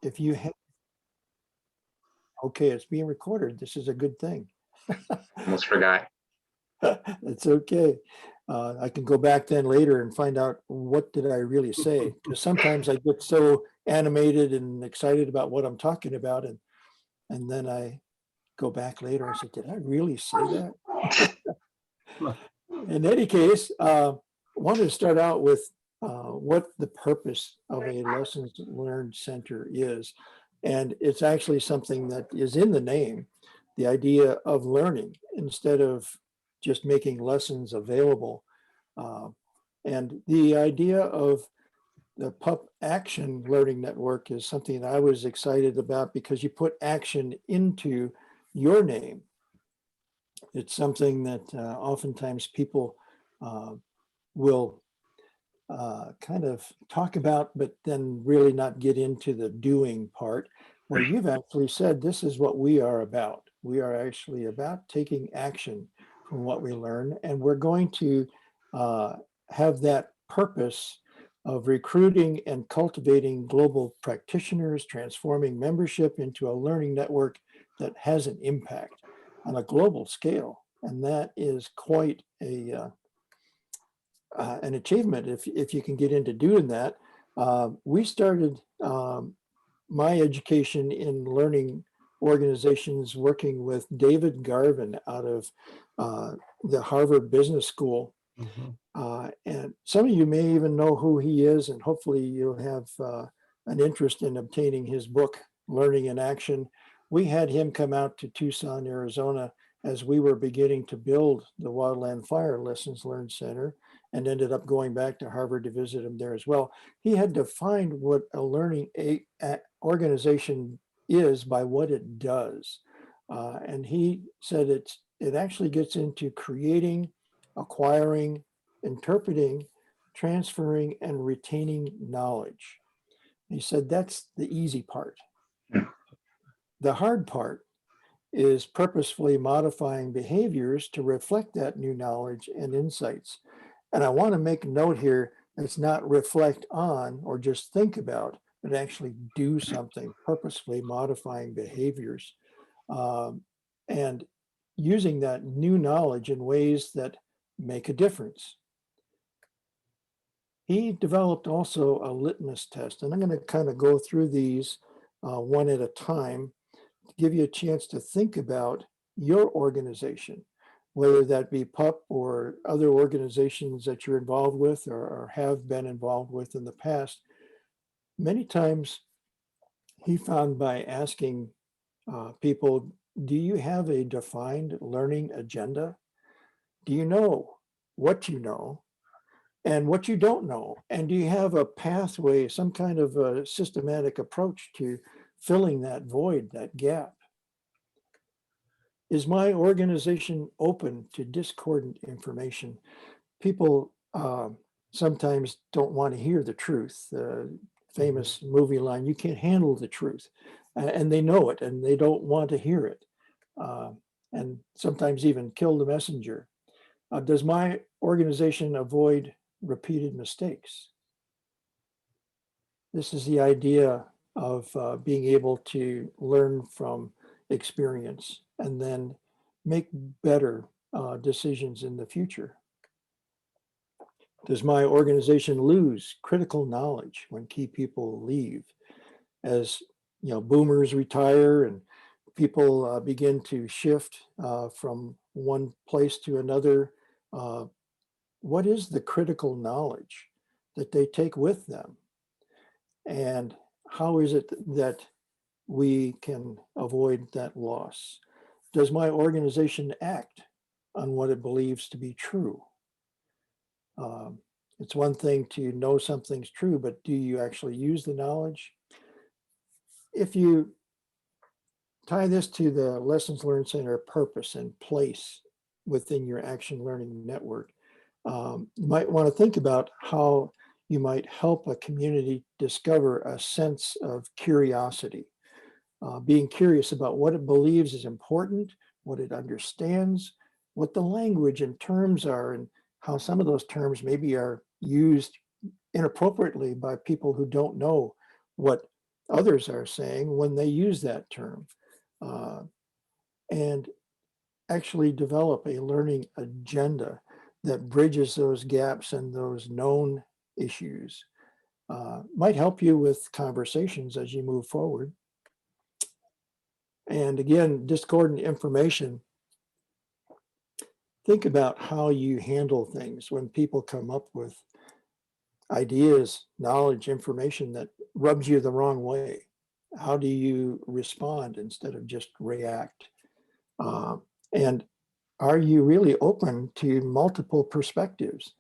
if you have, okay, it's being recorded. This is a good thing. Almost forgot. It's okay. I can go back then later and find out what did I really say. Because sometimes I get so animated and excited about what I'm talking about, and then I go back later and say, did I really say that? In any case, wanted to start out with what the purpose of a lessons learned center is. And it's actually something that is in the name, the idea of learning instead of just making lessons available. Uh, and the idea of the PUP Action Learning Network is something I was excited about because you put action into your name. It's something that oftentimes people will kind of talk about, but then really not get into the doing part, where you've actually said this is what we are about. We are actually about taking action from what we learn, and we're going to have that purpose of recruiting and cultivating global practitioners, transforming membership into a learning network that has an impact on a global scale. And that is quite an achievement if you can get into doing that. We started my education in learning organizations working with David Garvin out of the Harvard Business School. And some of you may even know who he is, and hopefully you'll have an interest in obtaining his book, Learning in Action. We had him come out to Tucson, Arizona, as we were beginning to build the Wildland Fire Lessons Learned Center, and ended up going back to Harvard to visit him there as well. He had defined what a learning organization is by what it does. And he said it actually gets into creating, acquiring, interpreting, transferring, and retaining knowledge. He said that's the easy part. The hard part is purposefully modifying behaviors to reflect that new knowledge and insights. And I want to make a note here, it's not reflect on or just think about, but actually do something, purposefully modifying behaviors and using that new knowledge in ways that make a difference. He developed also a litmus test, and I'm going to kind of go through these one at a time to give you a chance to think about your organization, whether that be PUP or other organizations that you're involved with or have been involved with in the past. Many times he found by asking people, do you have a defined learning agenda? Do you know what you know and what you don't know? And do you have a pathway, some kind of a systematic approach to filling that void, that gap? Is my organization open to discordant information? People sometimes don't want to hear the truth. The famous movie line, you can't handle the truth. And they know it and they don't want to hear it. And sometimes even kill the messenger. Does my organization avoid repeated mistakes? This is the idea of being able to learn from experience and then make better decisions in the future. Does my organization lose critical knowledge when key people leave? As boomers retire and people begin to shift from one place to another, what is the critical knowledge that they take with them? And how is it that we can avoid that loss? Does my organization act on what it believes to be true? It's one thing to know something's true, but do you actually use the knowledge? If you tie this to the Lessons Learned Center purpose and place within your action learning network, you might want to think about how you might help a community discover a sense of curiosity, being curious about what it believes is important, what it understands, what the language and terms are, and how some of those terms maybe are used inappropriately by people who don't know what others are saying when they use that term, and actually develop a learning agenda that bridges those gaps and those known issues. Might help you with conversations as you move forward. And again, discordant information. Think about how you handle things when people come up with ideas, knowledge, information that rubs you the wrong way. How do you respond instead of just react? And are you really open to multiple perspectives,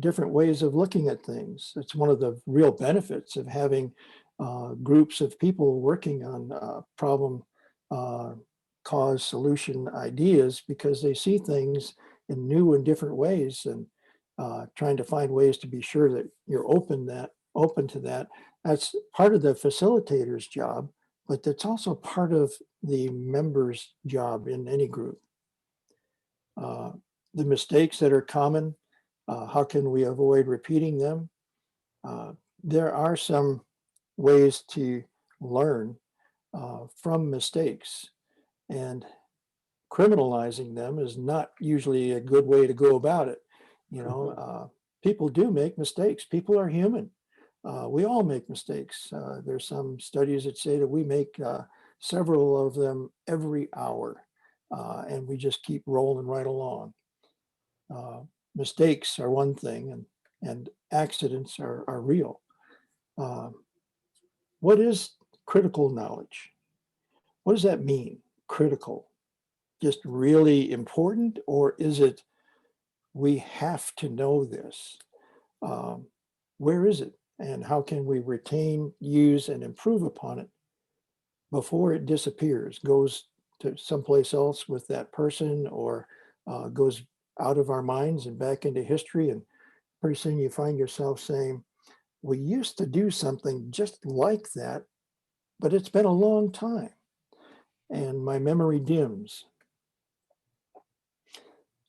different ways of looking at things? It's one of the real benefits of having groups of people working on problem cause solution ideas, because they see things in new and different ways, and trying to find ways to be sure that you're open to that. That's part of the facilitator's job, but that's also part of the member's job in any group. The mistakes that are common, how can we avoid repeating them? There are some ways to learn from mistakes, and criminalizing them is not usually a good way to go about it. You know, people do make mistakes. People are human. We all make mistakes. There's some studies that say that we make several of them every hour, and we just keep rolling right along. Mistakes are one thing, and accidents are real. What is critical knowledge? What does that mean? Critical, just really important, or is it we have to know this? Where is it, and how can we retain, use, and improve upon it before it disappears, goes to someplace else with that person, or goes out of our minds and back into history? And pretty soon you find yourself saying, we used to do something just like that, but it's been a long time, and my memory dims.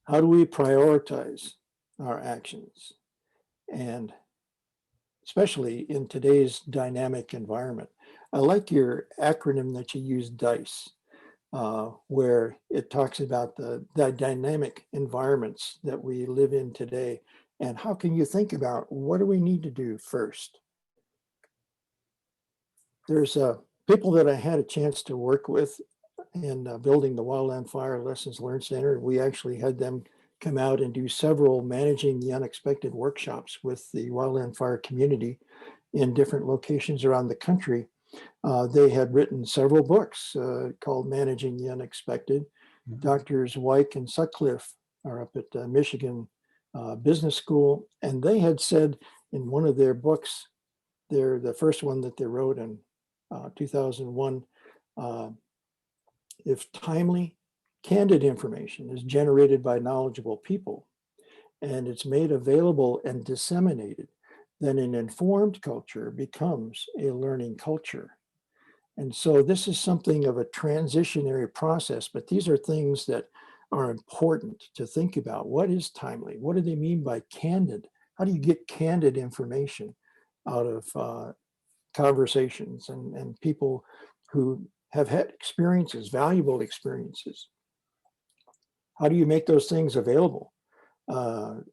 How do we prioritize our actions? And especially in today's dynamic environment. I like your acronym that you use, DICE, where it talks about the dynamic environments that we live in today. And how can you think about what do we need to do first? There's people that I had a chance to work with in building the Wildland Fire Lessons Learned Center. We actually had them come out and do several managing the unexpected workshops with the wildland fire community in different locations around the country. They had written several books called Managing the Unexpected. Doctors Wyke and Sutcliffe are up at Michigan Business School, and they had said in one of their books, the first one that they wrote in 2001, if timely, candid information is generated by knowledgeable people and it's made available and disseminated, then an informed culture becomes a learning culture. And so this is something of a transitionary process, but these are things that are important to think about. What is timely? What do they mean by candid? How do you get candid information out of conversations and people who have had experiences, valuable experiences? How do you make those things available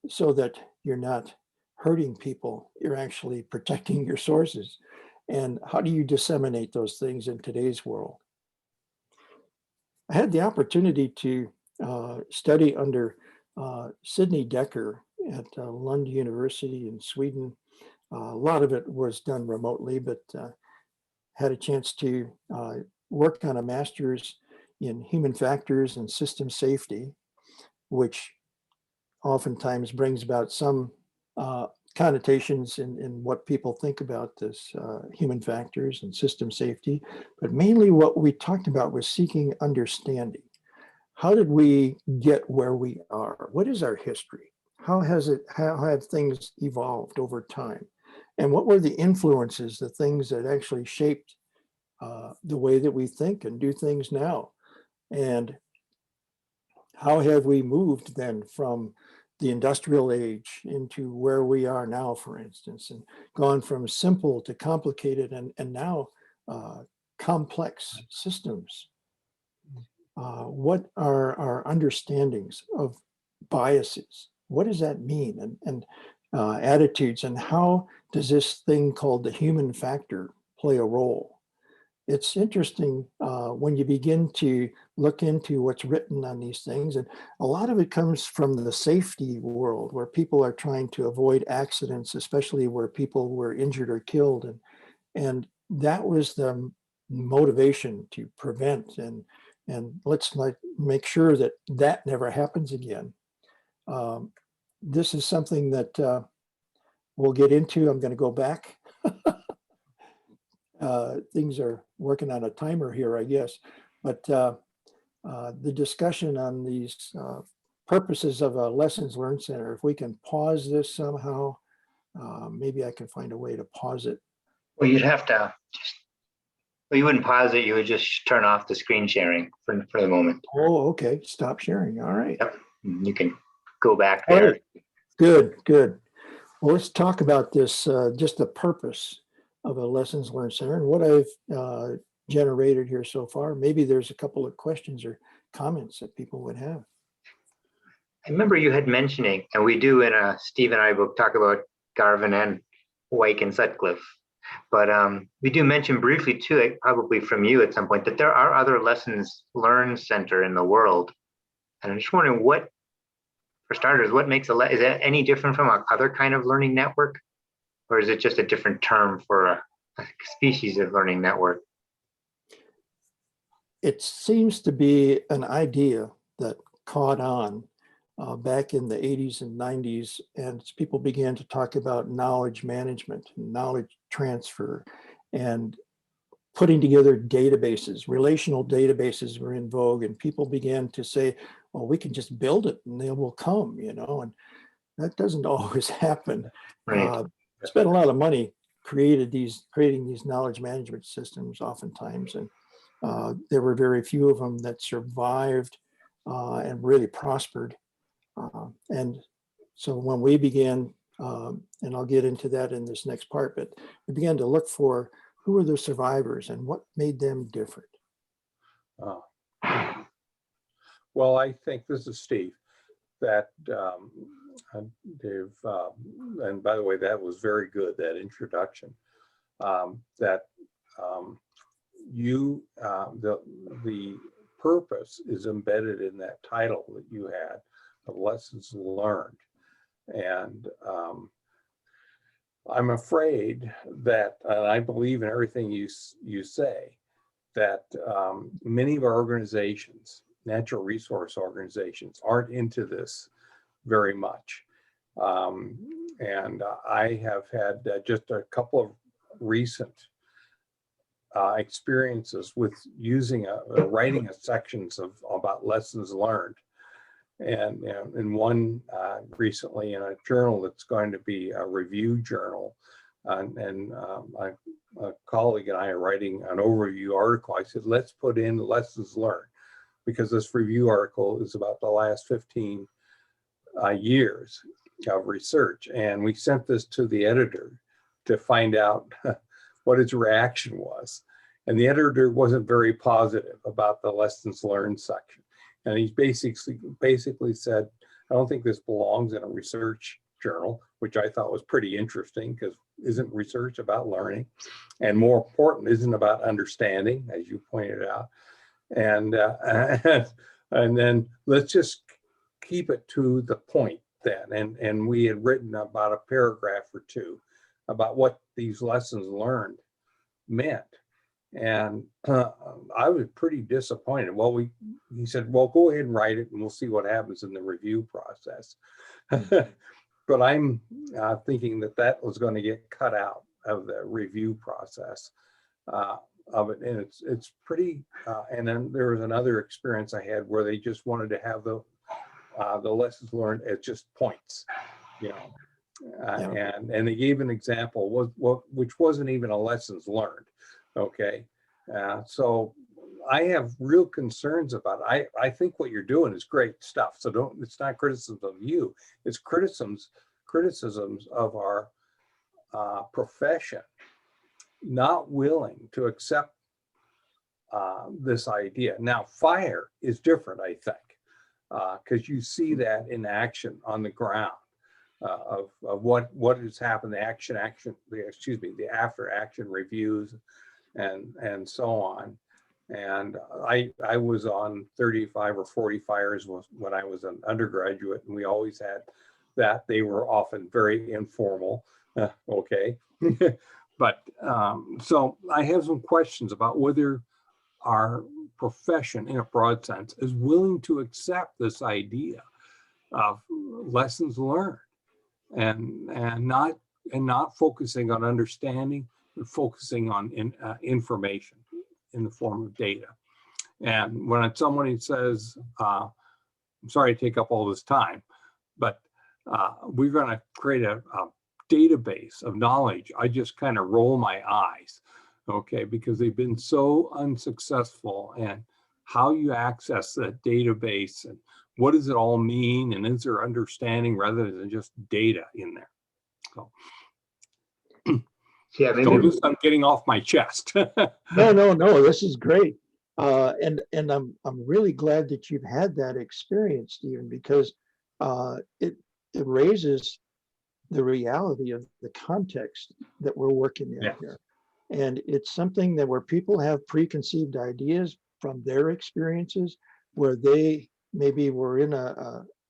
so that you're not hurting people, you're actually protecting your sources? And how do you disseminate those things in today's world? I had the opportunity to study under Sidney Decker at Lund University in Sweden. A lot of it was done remotely, but had a chance to work on a master's in human factors and system safety, which oftentimes brings about some connotations in what people think about this human factors and system safety. But mainly what we talked about was seeking understanding. How did we get where we are? What is our history? How have things evolved over time? And what were the influences, the things that actually shaped the way that we think and do things now? And how have we moved then from the industrial age into where we are now, for instance, and gone from simple to complicated, and now complex systems. What are our understandings of biases? What does that mean? And attitudes, and how does this thing called the human factor play a role? It's interesting when you begin to look into what's written on these things, and a lot of it comes from the safety world, where people are trying to avoid accidents, especially where people were injured or killed, and that was the motivation to prevent and let's make sure that that never happens again. This is something that we'll get into. I'm going to go back. Things are working on a timer here, I guess. But the discussion on these purposes of a lessons learned center, if we can pause this somehow, maybe I can find a way to pause it. Well, you'd have to well, you wouldn't pause it. You would just turn off the screen sharing for the moment. Oh, okay. Stop sharing. All right. Yep. You can go back All there. right. Good, good. Well, let's talk about this, just the purpose of a lessons learned center and what I've generated here so far. Maybe there's a couple of questions or comments that people would have. I remember you had mentioning, and we do in a Steve and I book talk about Garvin and Wyke and Sutcliffe, but we do mention briefly too, like probably from you at some point, that there are other lessons learned center in the world. And I'm just wondering what, for starters, what makes is that any different from a other kind of learning network? Or is it just a different term for a species of learning network? It seems to be an idea that caught on back in the 80s and 90s, and people began to talk about knowledge management, knowledge transfer, and putting together databases. Relational databases were in vogue, and people began to say, well, we can just build it and they will come, you know, and that doesn't always happen. Right. Spent a lot of money creating these knowledge management systems oftentimes, and there were very few of them that survived and really prospered. And so when we began, and I'll get into that in this next part, but we began to look for who were the survivors and what made them different. Well, I think, this is Steve, that Dave, and by the way, that was very good, that introduction, that the purpose is embedded in that title that you had, of lessons learned. And I'm afraid that, and I believe in everything you say, that many of our organizations, natural resource organizations, aren't into this very much. And I have had just a couple of recent experiences with using writing sections about lessons learned. And in one recently in a journal that's going to be a review journal, and a colleague and I are writing an overview article. I said, let's put in lessons learned, because this review article is about the last 15 years of research. And we sent this to the editor to find out what his reaction was. And the editor wasn't very positive about the lessons learned section. And he basically said, I don't think this belongs in a research journal, which I thought was pretty interesting, because isn't research about learning? And more important, isn't about understanding, as you pointed out. And then let's just keep it to the point then. And we had written about a paragraph or two about what these lessons learned meant. And I was pretty disappointed. Well, he said, well, go ahead and write it and we'll see what happens in the review process. But I'm thinking that was going to get cut out of the review process of it. And it's pretty, and then there was another experience I had where they just wanted to have the lessons learned as just points, you know. And they gave an example, which wasn't even a lessons learned. Okay, so I have real concerns about it. I think what you're doing is great stuff. So it's not criticism of you, it's criticisms of our profession not willing to accept this idea. Now, fire is different, I think, because you see that in action on the ground of what has happened, the the after action reviews and so on. And I was on 35 or 40 fires when I was an undergraduate, and we always had that. They were often very informal. Okay. But so I have some questions about whether our profession, in a broad sense, is willing to accept this idea of lessons learned and not focusing on understanding, but focusing on information in the form of data. And when somebody says, I'm sorry to take up all this time, but we're going to create a database of knowledge, I just kind of roll my eyes, okay, because they've been so unsuccessful. And how you access that database and what does it all mean, and is there understanding rather than just data in there? So Yeah, maybe. So I'm getting off my chest. No, this is great. And I'm really glad that you've had that experience, Stephen, because it raises the reality of the context that we're working in here. And it's something that where people have preconceived ideas from their experiences, where they maybe were in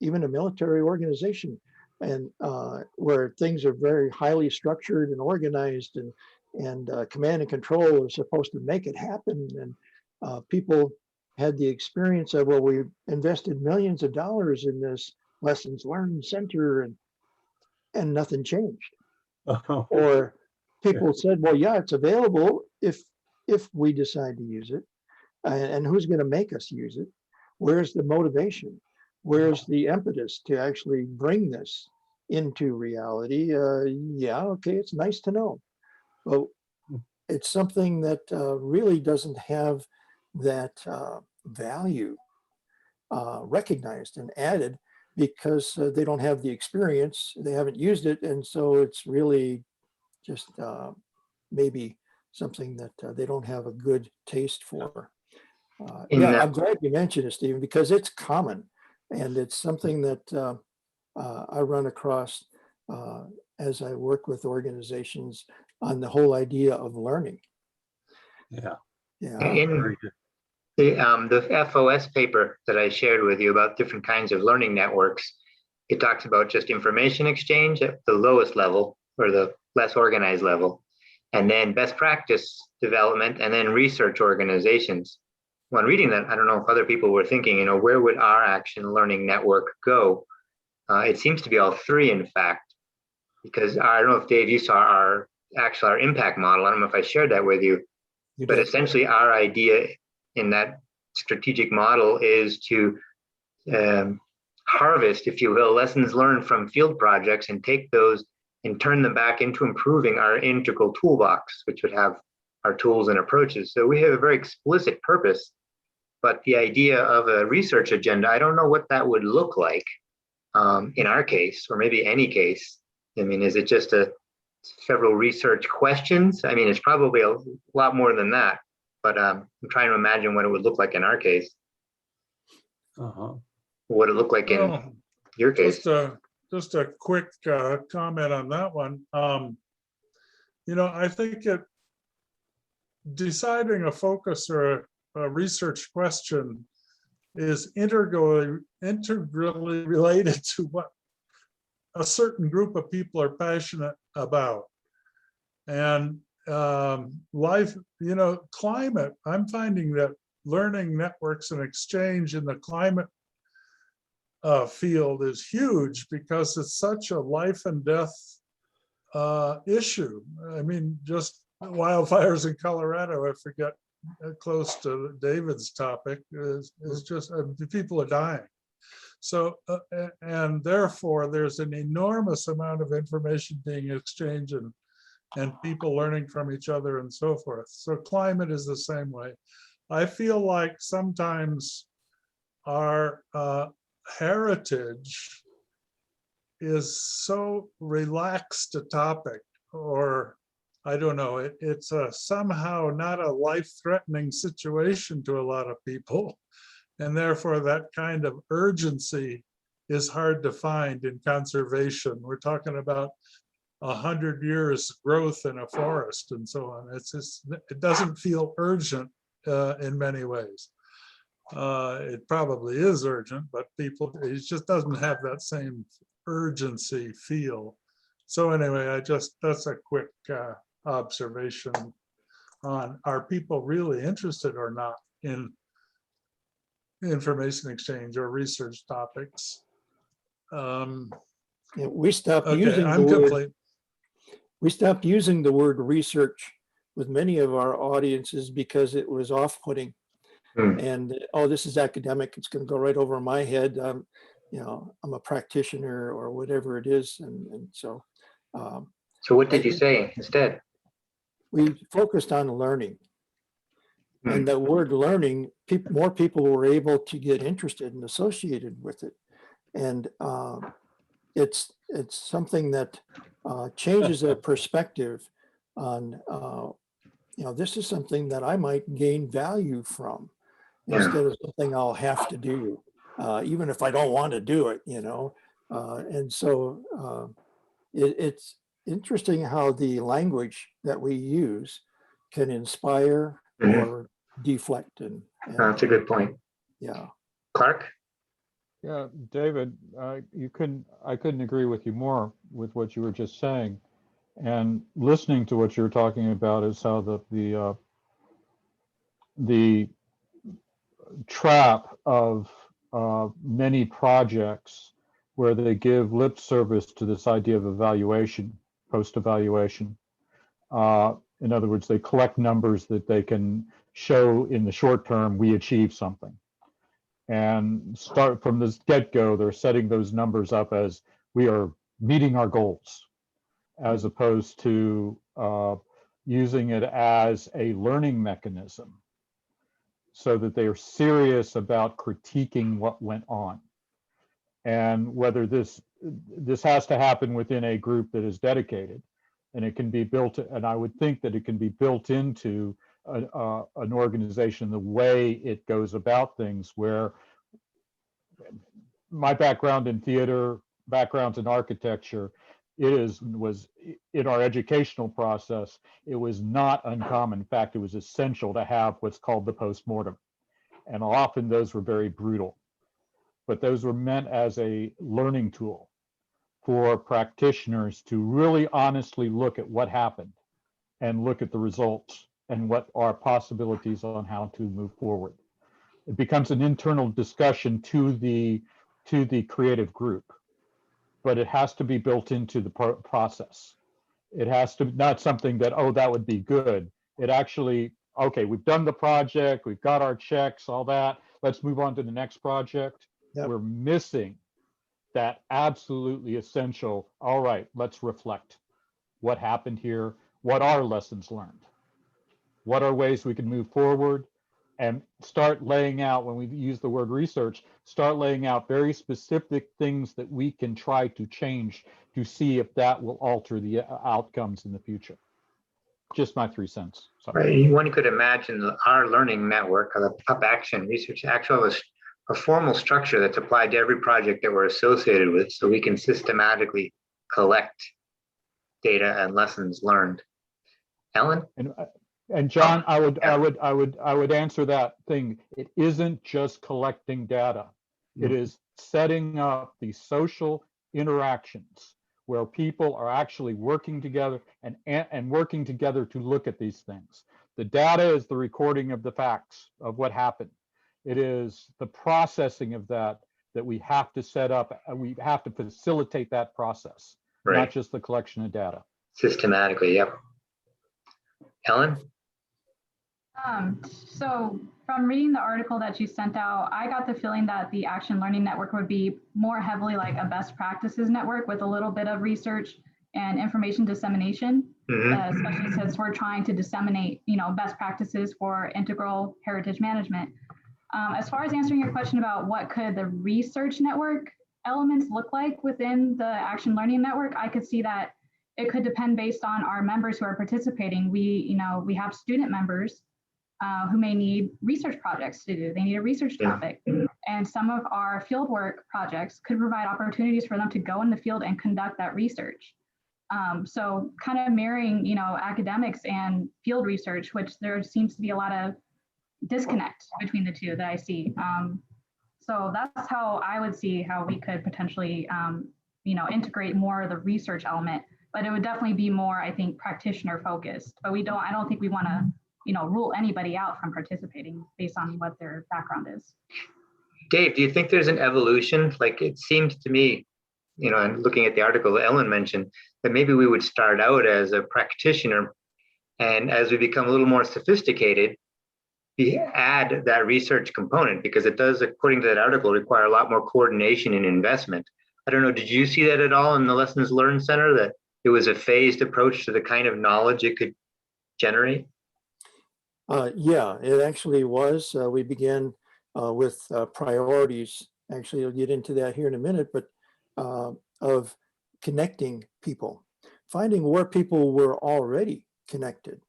even a military organization, and where things are very highly structured and organized, and command and control are supposed to make it happen. And people had the experience of, well, we invested millions of dollars in this lessons learned center, and nothing changed. Or people said, well, yeah, it's available if we decide to use it. And who's going to make us use it? Where's the motivation? Where's the impetus to actually bring this into reality? Yeah, okay, it's nice to know. But it's something that really doesn't have that value recognized and added, because they don't have the experience, they haven't used it, and so it's really just maybe something that they don't have a good taste for. Yeah, I'm glad you mentioned it, Stephen, because it's common, and it's something that I run across as I work with organizations on the whole idea of learning. Yeah. In the FOS paper that I shared with you about different kinds of learning networks, it talks about just information exchange at the lowest level, or the less organized level, and then best practice development, and then research organizations. When reading that, I don't know if other people were thinking, where would our action learning network go? It seems to be all three, in fact, because I don't know if, Dave, you saw our impact model. I don't know if I shared that with you, but essentially our idea in that strategic model is to harvest, if you will, lessons learned from field projects and take those and turn them back into improving our integral toolbox, which would have our tools and approaches. So we have a very explicit purpose, but the idea of a research agenda, I don't know what that would look like in our case, or maybe any case. I mean, is it just several research questions? I mean, it's probably a lot more than that, but I'm trying to imagine what it would look like in our case. What would it look like in your case? Just a quick comment on that one. I think deciding a focus or a research question is integrally related to what a certain group of people are passionate about. And life, climate, I'm finding that learning networks and exchange in the climate field is huge, because it's such a life and death issue. I mean, just wildfires in Colorado, I forget, close to David's topic, is just people are dying. So, and therefore there's an enormous amount of information being exchanged and people learning from each other and so forth. So climate is the same way. I feel like sometimes our heritage is so relaxed a topic, or I don't know, it's somehow not a life-threatening situation to a lot of people. And therefore that kind of urgency is hard to find in conservation. We're talking about 100 years growth in a forest and so on. It's just, it doesn't feel urgent in many ways. It probably is urgent, but people, it just doesn't have that same urgency feel. So anyway, that's a quick observation on, are people really interested or not in information exchange or research topics? Yeah, we stopped Okay, using I'm the word. complete. We stopped using the word research with many of our audiences because it was off-putting. And oh, this is academic. It's going to go right over my head. You know, I'm a practitioner or whatever it is, and so. So what did you say instead? We focused on learning, and the word learning, more people were able to get interested and associated with it, and it's something that changes their perspective on. You know, this is something that I might gain value from, instead of something I'll have to do, even if I don't want to do it. You know, and so it's interesting how the language that we use can inspire or deflect. And That's a good point. Yeah. Clark? Yeah, David, I couldn't agree with you more with what you were just saying. And listening to what you were talking about is how the trap of many projects where they give lip service to this idea of evaluation, post-evaluation. In other words, they collect numbers that they can show in the short term, we achieved something. And start from this get-go, they're setting those numbers up as we are meeting our goals, as opposed to using it as a learning mechanism, so that they are serious about critiquing what went on. And whether this has to happen within a group that is dedicated, and it can be built, and I would think that it can be built into an organization, the way it goes about things, where my background in theater, backgrounds in architecture, was in our educational process, it was not uncommon. In fact, it was essential to have what's called the postmortem. And often those were very brutal, but those were meant as a learning tool for practitioners to really honestly look at what happened and look at the results and what are possibilities on how to move forward. It becomes an internal discussion to the creative group, but it has to be built into the process. It has to not something that, oh, that would be good. It actually, okay, we've done the project, we've got our checks, all that. Let's move on to the next project. Yep. We're missing that absolutely essential. All right, let's reflect. What happened here? What are lessons learned? What are ways we can move forward? And start laying out, when we use the word research, start laying out very specific things that we can try to change to see if that will alter the outcomes in the future. Just my 3 cents. Sorry. Right. One could imagine our learning network, or the PUP action research actual, is a formal structure that's applied to every project that we're associated with, so we can systematically collect data and lessons learned. Ellen? And John, I would answer that thing. It isn't just collecting data. It is setting up the social interactions where people are actually working together and working together to look at these things. The data is the recording of the facts of what happened. It is the processing of that we have to set up, and we have to facilitate that process, right. Not just the collection of data. Systematically, yep. Ellen? So from reading the article that you sent out, I got the feeling that the Action Learning Network would be more heavily like a best practices network with a little bit of research and information dissemination, especially since we're trying to disseminate, best practices for integral heritage management. As far as answering your question about what could the research network elements look like within the Action Learning Network, I could see that it could depend based on our members who are participating. We have student members who may need research projects to do. They need a research topic. And some of our fieldwork projects could provide opportunities for them to go in the field and conduct that research. So kind of marrying, academics and field research, which there seems to be a lot of disconnect between the two that I see. So that's how I would see how we could potentially, integrate more of the research element, but it would definitely be more, I think, practitioner focused. But I don't think we want to, rule anybody out from participating based on what their background is. Dave, do you think there's an evolution? Like it seems to me, and looking at the article that Ellen mentioned, that maybe we would start out as a practitioner, and as we become a little more sophisticated, we add that research component, because it does, according to that article, require a lot more coordination and investment. I don't know, did you see that at all in the Lessons Learned Center, that it was a phased approach to the kind of knowledge it could generate? Yeah, it actually was. We began with priorities. Actually, I'll get into that here in a minute, but of connecting people, finding where people were already connected,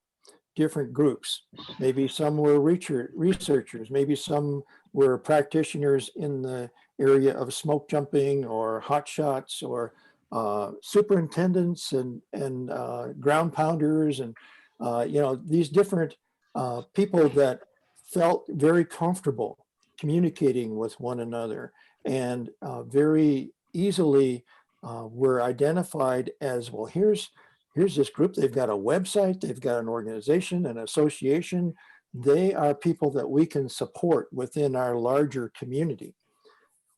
different groups. Maybe some were researchers, maybe some were practitioners in the area of smoke jumping or hot shots, or superintendents and ground pounders, and these different people that felt very comfortable communicating with one another, and very easily were identified as, well, here's this group, they've got a website, they've got an organization, an association, they are people that we can support within our larger community.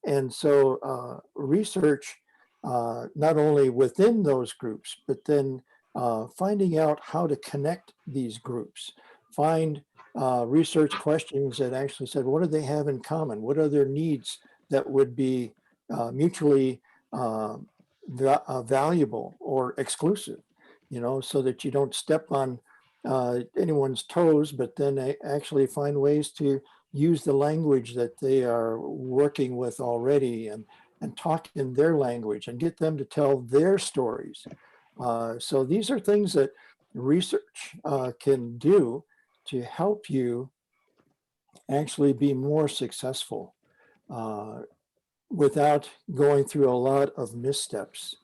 And so research, not only within those groups, but then finding out how to connect these groups, find research questions that actually said, what do they have in common? What are their needs that would be mutually valuable or exclusive, so that you don't step on anyone's toes, but then actually find ways to use the language that they are working with already, and talk in their language and get them to tell their stories. So these are things that research can do to help you actually be more successful without going through a lot of missteps.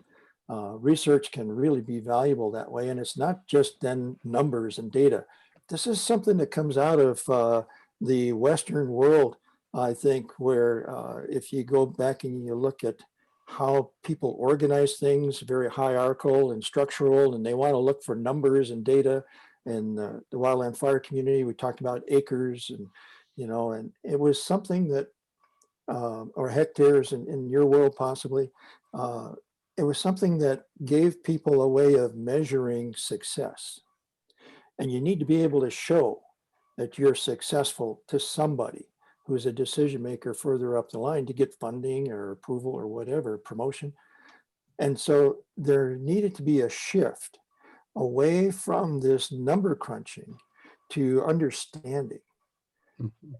Research can really be valuable that way. And it's not just then numbers and data. This is something that comes out of the Western world, I think, where if you go back and you look at how people organize things, very hierarchical and structural, and they want to look for numbers and data. And the wildland fire community, we talked about acres, and and it was something that, or hectares in your world possibly, it was something that gave people a way of measuring success. And you need to be able to show that you're successful to somebody who's a decision maker further up the line to get funding or approval or whatever, promotion. And so there needed to be a shift away from this number crunching to understanding.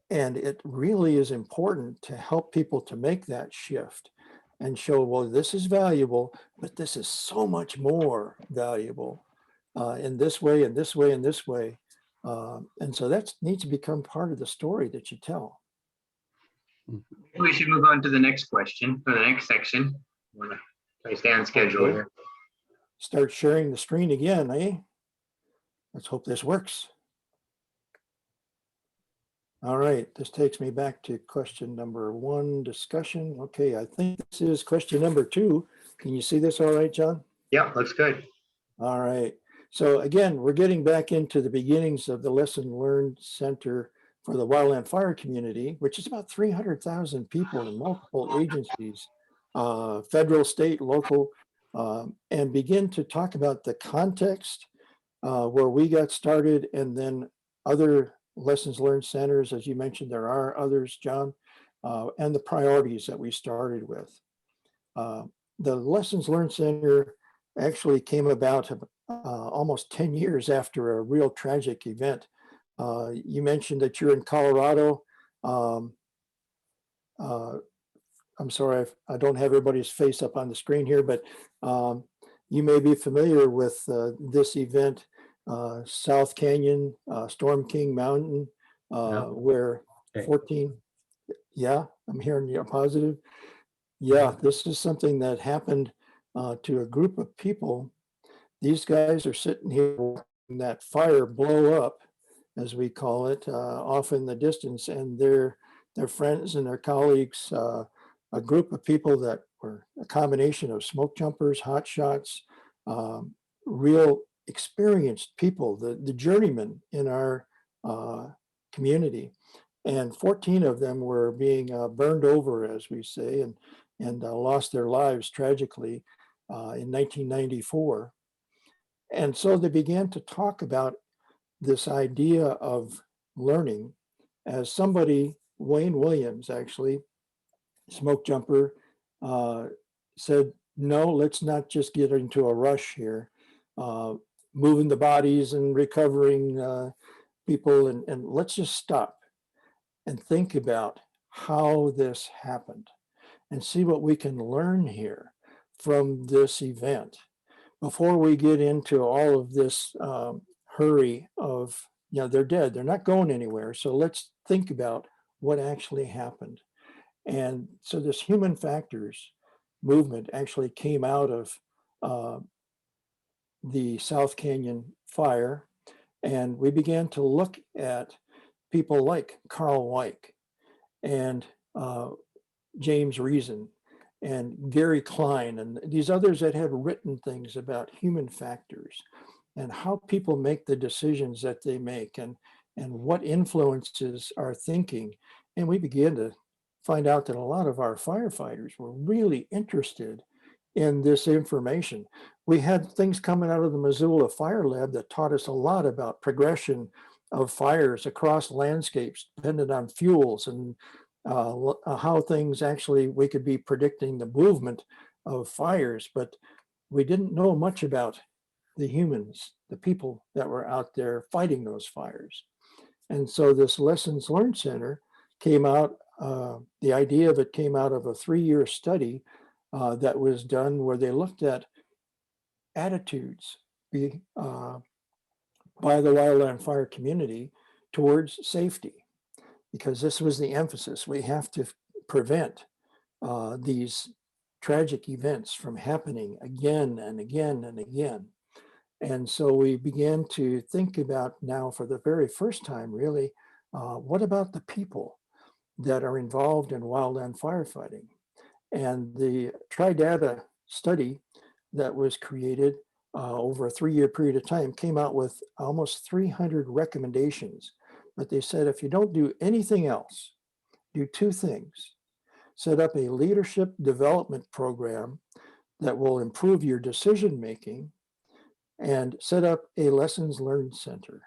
And it really is important to help people to make that shift and show, well, this is valuable, but this is so much more valuable in this way, and this way, and this way. And so that needs to become part of the story that you tell. We should move on to the next question, or the next section. Want to try to stay on schedule here. Start sharing the screen again, eh? Let's hope this works. All right, this takes me back to question number 1, discussion. Okay, I think this is question number 2. Can you see this all right, John? Yeah, looks good. All right. So again, we're getting back into the beginnings of the Lesson Learned Center for the Wildland Fire Community, which is about 300,000 people in multiple agencies, federal, state, local, and begin to talk about the context where we got started, and then other Lessons Learned centers, as you mentioned, there are others, John, and the priorities that we started with. The Lessons Learned Center actually came about almost 10 years after a real tragic event. You mentioned that you're in Colorado. I'm sorry, I don't have everybody's face up on the screen here, but You may be familiar with this event, South Canyon, Storm King Mountain, No. where Okay. 14, yeah, I'm hearing you positive. Yeah, this is something that happened to a group of people. These guys are sitting here watching that fire blow up, as we call it, off in the distance, and their friends and their colleagues, a group of people that were a combination of smoke jumpers, hot shots, real experienced people, the journeymen in our community. And 14 of them were being burned over, as we say, and lost their lives tragically in 1994. And so they began to talk about this idea of learning as somebody, Wayne Williams, actually, smoke jumper, said, no, let's not just get into a rush here, moving the bodies and recovering people, and let's just stop and think about how this happened and see what we can learn here from this event before we get into all of this hurry of, they're dead, they're not going anywhere. So let's think about what actually happened. And so this human factors movement actually came out of the South Canyon fire. And we began to look at people like Carl Weick and James Reason and Gary Klein and these others that had written things about human factors and how people make the decisions that they make and what influences our thinking. And we began to find out that a lot of our firefighters were really interested in this information. We had things coming out of the Missoula Fire Lab that taught us a lot about progression of fires across landscapes dependent on fuels and how things actually, we could be predicting the movement of fires, but we didn't know much about the humans, the people that were out there fighting those fires. And so this Lessons Learned Center came out, the idea of it came out of a 3-year study that was done where they looked at attitudes by the wildland fire community towards safety, because this was the emphasis. We have to prevent these tragic events from happening again and again and again. And so we began to think about now for the very first time, really, what about the people that are involved in wildland firefighting? And the TriData study that was created over a 3-year period of time came out with almost 300 recommendations. But they said, if you don't do anything else, do 2 things. Set up a leadership development program that will improve your decision making, and set up a lessons learned center.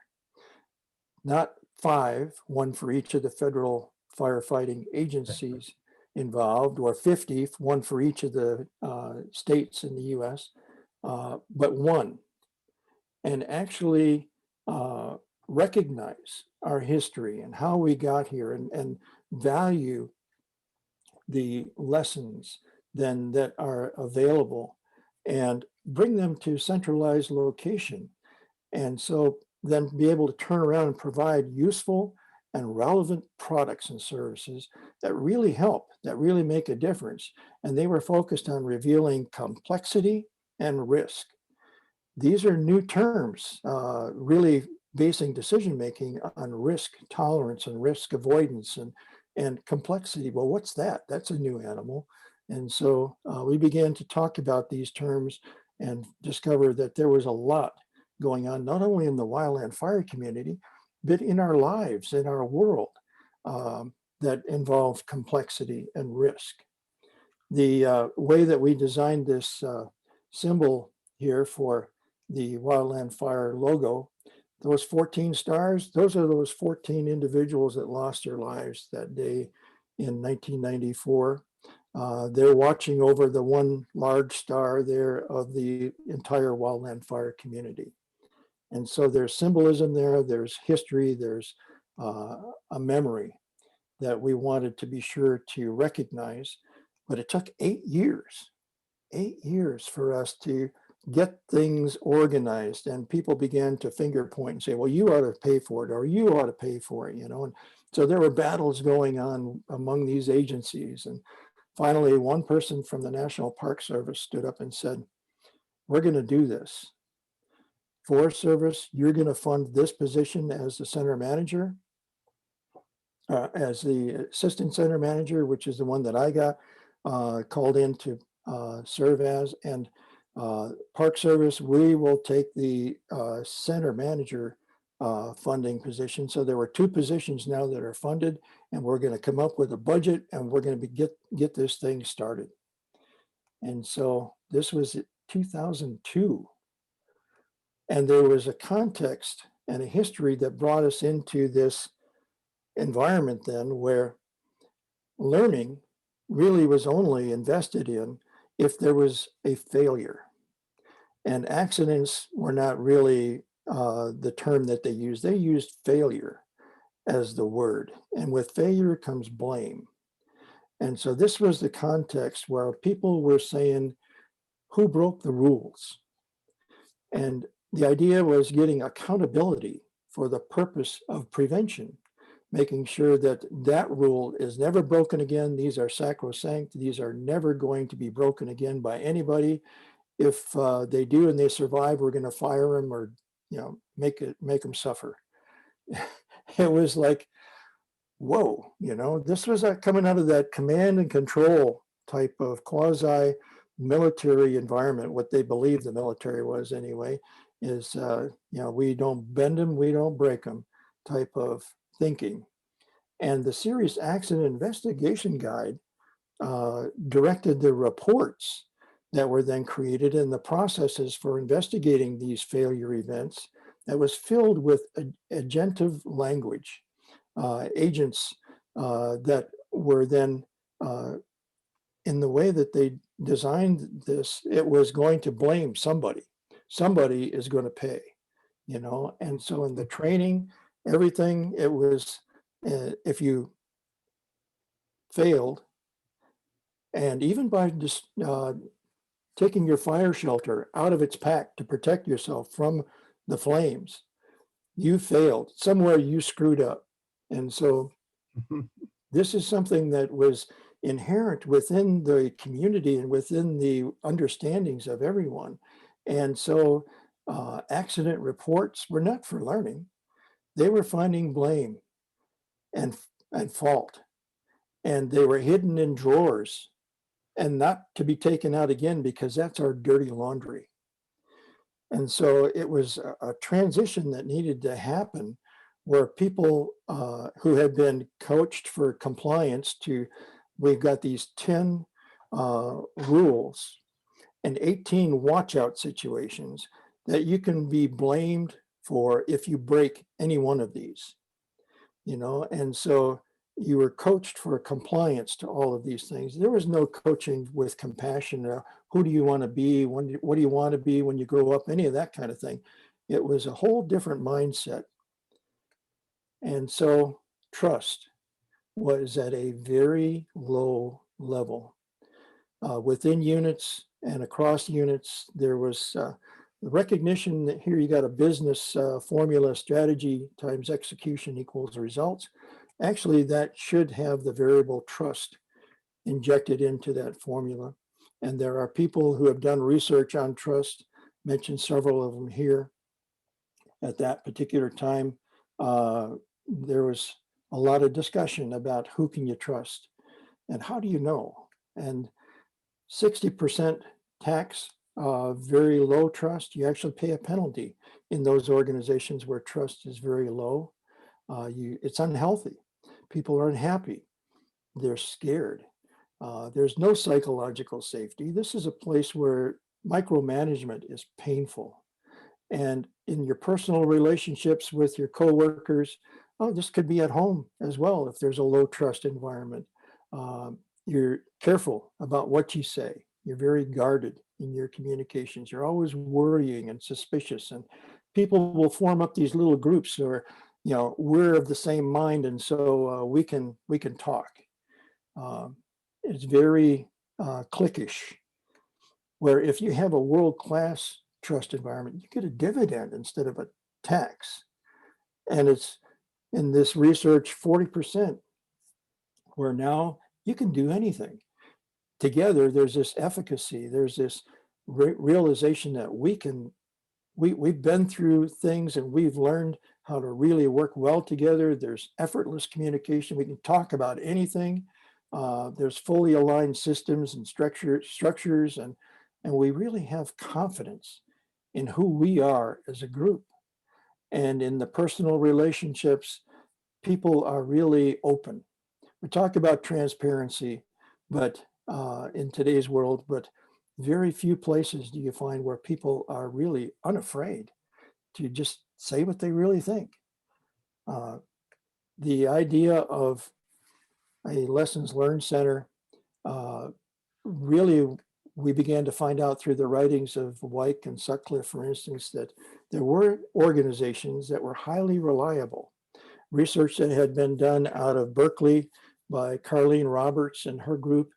Not 5, 1 for each of the federal firefighting agencies involved, or 50, 1 for each of the states in the US, but 1. And actually recognize our history and how we got here, and value the lessons then that are available and bring them to centralized location. And so then be able to turn around and provide useful and relevant products and services that really help, that really make a difference. And they were focused on revealing complexity and risk. These are new terms, really basing decision-making on risk tolerance and risk avoidance and complexity. Well, what's that? That's a new animal. And so we began to talk about these terms and discover that there was a lot going on, not only in the wildland fire community, but in our lives, in our world, that involve complexity and risk. The way that we designed this symbol here for the wildland fire logo, those 14 stars, those are those 14 individuals that lost their lives that day in 1994. They're watching over the one large star there of the entire wildland fire community. And so there's symbolism there, there's history, there's a memory that we wanted to be sure to recognize. But it took 8 years for us to get things organized, and people began to finger point and say, well, you ought to pay for it, or you ought to pay for it, and so there were battles going on among these agencies. And finally, one person from the National Park Service stood up and said, we're going to do this. Forest Service, you're going to fund this position as the center manager, as the assistant center manager, which is the one that I got called in to serve as, and Park Service, we will take the center manager funding position. So there were 2 positions now that are funded, and we're going to come up with a budget, and we're going to get this thing started. And so this was 2002. And there was a context and a history that brought us into this environment then, where learning really was only invested in if there was a failure. And accidents were not really the term that they used. They used failure as the word. And with failure comes blame. And so this was the context where people were saying, who broke the rules? And the idea was getting accountability for the purpose of prevention, making sure that that rule is never broken again. These are sacrosanct. These are never going to be broken again by anybody. If they do and they survive, we're going to fire them, or make them suffer. It was like, whoa, this was coming out of that command and control type of quasi military environment. What they believed the military was anyway is, we don't bend them, we don't break them type of thinking. And the Serious Accident Investigation Guide directed the reports that were then created and the processes for investigating these failure events, that was filled with agentive language, agents that were then, in the way that they designed this, it was going to blame somebody. Somebody is going to pay, and so in the training, everything, it was, if you failed, and even by just taking your fire shelter out of its pack to protect yourself from the flames, you failed. Somewhere you screwed up. And so this is something that was inherent within the community and within the understandings of everyone. And so accident reports were not for learning. They were finding blame and fault. And they were hidden in drawers and not to be taken out again, because that's our dirty laundry. And so it was a transition that needed to happen, where people who had been coached for compliance to, we've got these 10 rules and 18 watch out situations that you can be blamed for if you break any one of these, and so you were coached for compliance to all of these things. There was no coaching with compassion. Who do you want to be? What do you want to be when you grow up? Any of that kind of thing. It was a whole different mindset. And so trust was at a very low level. Within units and across units, there was the recognition that here you got a business formula, strategy times execution equals results. Actually, that should have the variable trust injected into that formula. And there are people who have done research on trust, mentioned several of them here. At that particular time, there was a lot of discussion about who can you trust and how do you know? And 60% tax, very low trust, you actually pay a penalty in those organizations where trust is very low. It's unhealthy. People are unhappy. They're scared. There's no psychological safety. This is a place where micromanagement is painful. And in your personal relationships with your coworkers, this could be at home as well if there's a low trust environment. You're careful about what you say. You're very guarded in your communications. You're always worrying and suspicious. And people will form up these little groups where, we're of the same mind, and so we can talk. It's very cliquish. where if you have a world-class trust environment, you get a dividend instead of a tax. And it's in this research, 40%, where now you can do anything. Together, there's this efficacy, there's this realization that we've been through things and we've learned how to really work well together. There's effortless communication. We can talk about anything. There's fully aligned systems and structures, and we really have confidence in who we are as a group. And in the personal relationships, people are really open. We talk about transparency, but in today's world, but very few places do you find where people are really unafraid to just say what they really think. The idea of a lessons learned center, really, we began to find out through the writings of Wyke and Sutcliffe, for instance, that there were organizations that were highly reliable. Research that had been done out of Berkeley by Carlene Roberts and her group,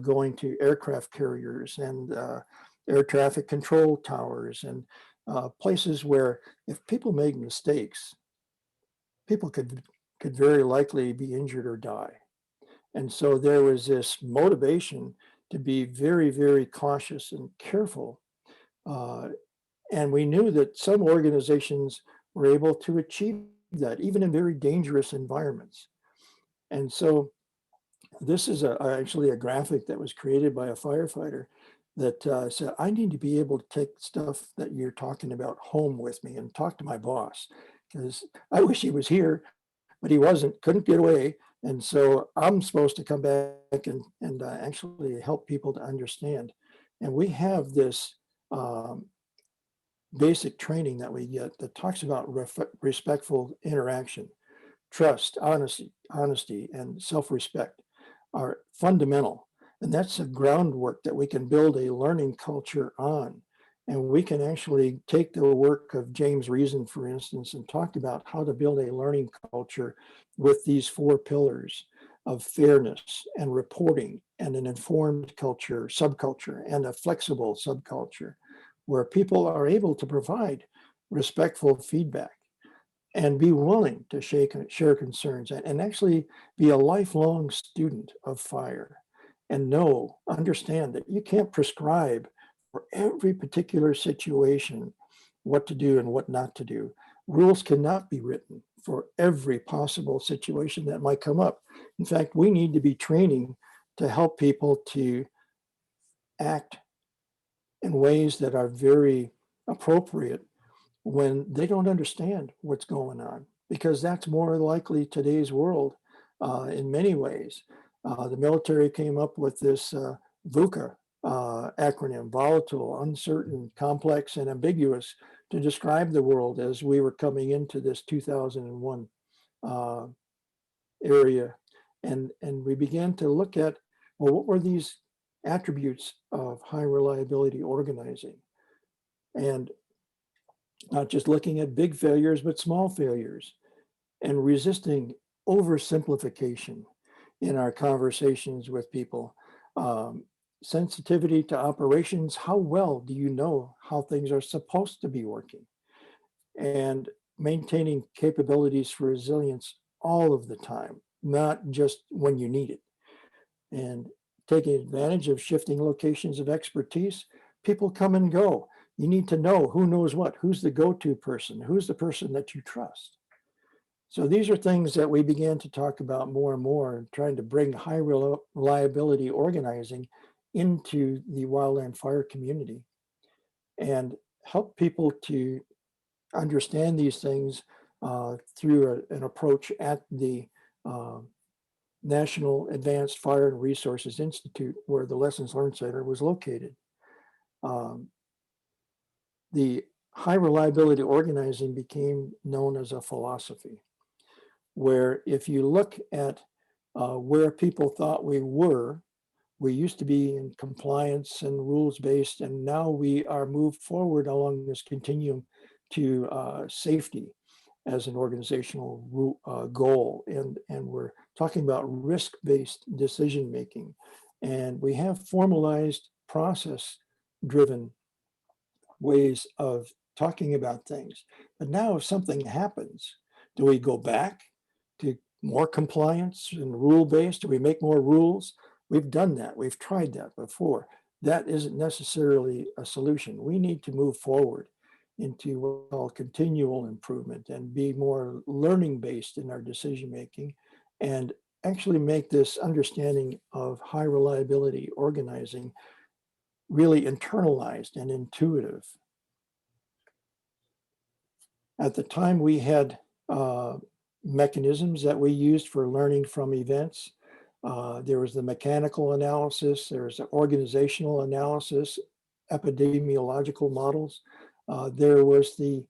going to aircraft carriers and air traffic control towers and places where if people made mistakes, people could very likely be injured or die. And so there was this motivation to be very, very cautious and careful. And we knew that some organizations were able to achieve that, even in very dangerous environments. And so this is actually a graphic that was created by a firefighter that said, I need to be able to take stuff that you're talking about home with me and talk to my boss, because I wish he was here, but he wasn't, couldn't get away. And so I'm supposed to come back and actually help people to understand. And we have this basic training that we get that talks about respectful interaction, trust, honesty, and self-respect are fundamental. And that's a groundwork that we can build a learning culture on. And we can actually take the work of James Reason, for instance, and talk about how to build a learning culture with these 4 pillars of fairness and reporting and an informed culture, subculture, and a flexible subculture, where people are able to provide respectful feedback and be willing to share concerns and actually be a lifelong student of fire and understand that you can't prescribe for every particular situation what to do and what not to do. Rules cannot be written for every possible situation that might come up. In fact, we need to be training to help people to act in ways that are very appropriate when they don't understand what's going on, because that's more likely today's world in many ways. The military came up with this VUCA acronym, volatile, uncertain, complex, and ambiguous, to describe the world as we were coming into this 2001 area. And we began to look at, well, what were these attributes of high reliability organizing? And not just looking at big failures, but small failures, and resisting oversimplification in our conversations with people. Sensitivity to operations, how well do you know how things are supposed to be working? And maintaining capabilities for resilience all of the time, not just when you need it. And taking advantage of shifting locations of expertise. People come and go. You need to know who knows what, who's the go-to person, who's the person that you trust. So these are things that we began to talk about more and more, trying to bring high reliability organizing into the wildland fire community and help people to understand these things through an approach at the National Advanced Fire and Resources Institute, where the Lessons Learned Center was located. The high reliability organizing became known as a philosophy, where if you look at where people thought we used to be in compliance and rules-based, and now we are moved forward along this continuum to safety as an organizational goal. And we're talking about risk-based decision-making. And we have formalized process driven ways of talking about things. But now if something happens, do we go back to more compliance and rule-based? Do we make more rules? We've done that. We've tried that before. That isn't necessarily a solution. We need to move forward into what we call continual improvement and be more learning-based in our decision-making, and actually make this understanding of high reliability organizing really internalized and intuitive. At the time, we had mechanisms that we used for learning from events. There was the mechanical analysis, there's the organizational analysis, epidemiological models. There was the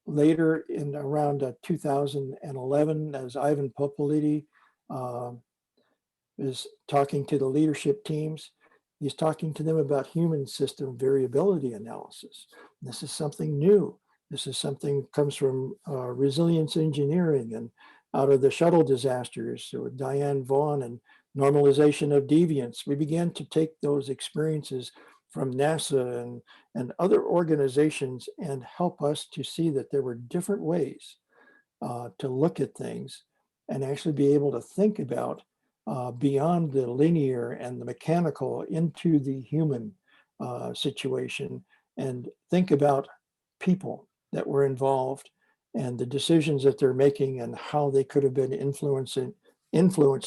later in around 2011, as Ivan Popoliti is talking to the leadership teams, he's talking to them about human system variability analysis. This is something new. This is something that comes from resilience engineering and out of the shuttle disasters with Diane Vaughan and normalization of deviance. We began to take those experiences from NASA and other organizations and help us to see that there were different ways to look at things and actually be able to think about beyond the linear and the mechanical into the human situation, and think about people that were involved and the decisions that they're making and how they could have been influenced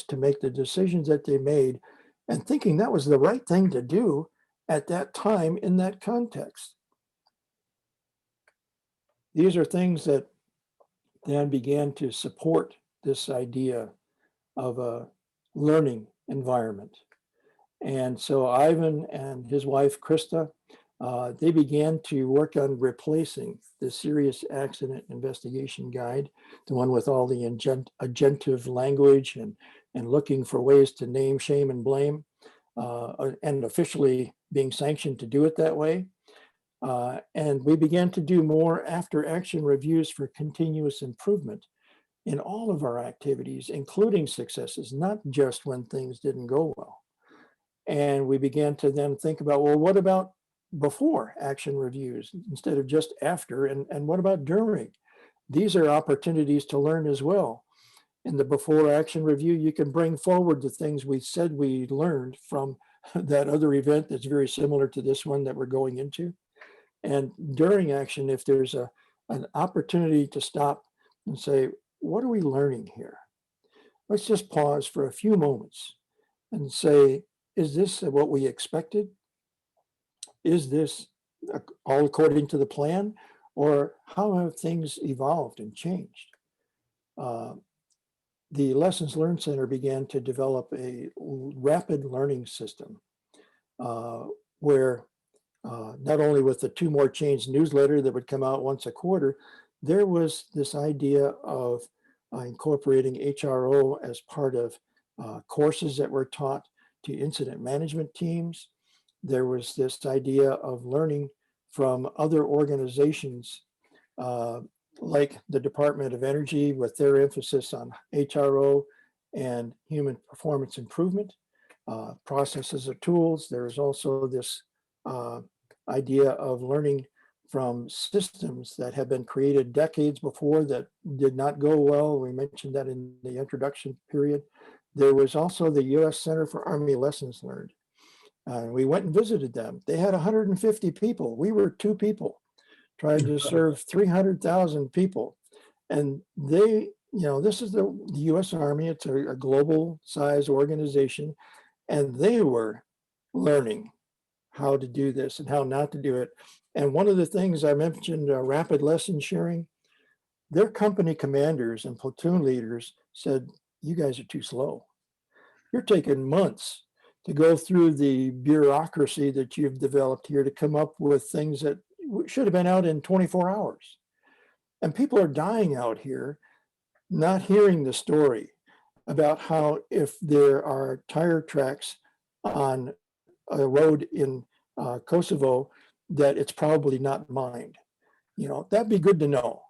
to make the decisions that they made, and thinking that was the right thing to do at that time in that context. These are things that then began to support this idea of a learning environment. And so Ivan and his wife, Krista, they began to work on replacing the Serious Accident Investigation Guide, the one with all the agentive language and looking for ways to name, shame, and blame, and officially being sanctioned to do it that way. And we began to do more after action reviews for continuous improvement in all of our activities, including successes, not just when things didn't go well. And we began to then think about, well, what about before action reviews instead of just after, and what about during? These are opportunities to learn as well. In the before action review, you can bring forward the things we said we learned from that other event that's very similar to this one that we're going into. And during action, if there's an opportunity to stop and say, what are we learning here? Let's just pause for a few moments and say, is this what we expected? Is this all according to the plan? Or how have things evolved and changed? The Lessons Learned Center began to develop a rapid learning system where not only with the Two More Chains newsletter that would come out once a quarter, there was this idea of incorporating HRO as part of courses that were taught to incident management teams. There was this idea of learning from other organizations like the Department of Energy with their emphasis on HRO and human performance improvement, processes or tools. There's also this idea of learning from systems that have been created decades before that did not go well. We mentioned that in the introduction period. There was also the U.S. Center for Army Lessons Learned. We went and visited them. They had 150 people. We were 2 people trying to serve 300,000 people. And they, this is the U.S. Army. It's a global size organization. And they were learning how to do this and how not to do it. And one of the things I mentioned, rapid lesson sharing, their company commanders and platoon leaders said, you guys are too slow. You're taking months to go through the bureaucracy that you've developed here to come up with things that should have been out in 24 hours. And people are dying out here, not hearing the story about how if there are tire tracks on a road in Kosovo, that it's probably not mined. That'd be good to know,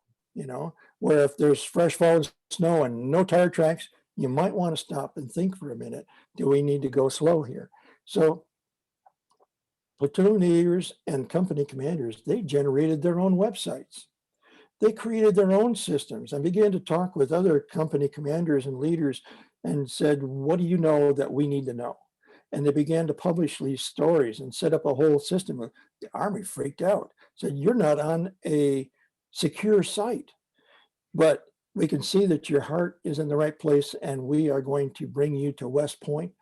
where if there's fresh fallen snow and no tire tracks, you might want to stop and think for a minute, do we need to go slow here? So platoon leaders and company commanders, they generated their own websites. They created their own systems and began to talk with other company commanders and leaders and said, what do you know that we need to know? And they began to publish these stories and set up a whole system. The Army freaked out, said, you're not on a secure site, but we can see that your heart is in the right place, and we are going to bring you to West Point,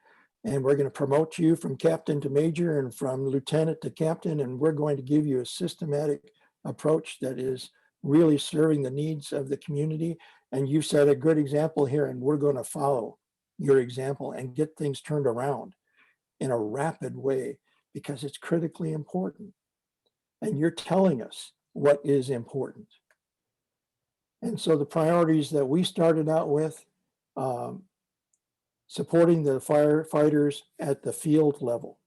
and we're going to promote you from captain to major and from lieutenant to captain, and we're going to give you a systematic approach that is really serving the needs of the community. And you set a good example here, and we're going to follow your example and get things turned around in a rapid way, because it's critically important. And you're telling us what is important. And so the priorities that we started out with, supporting the firefighters at the field level,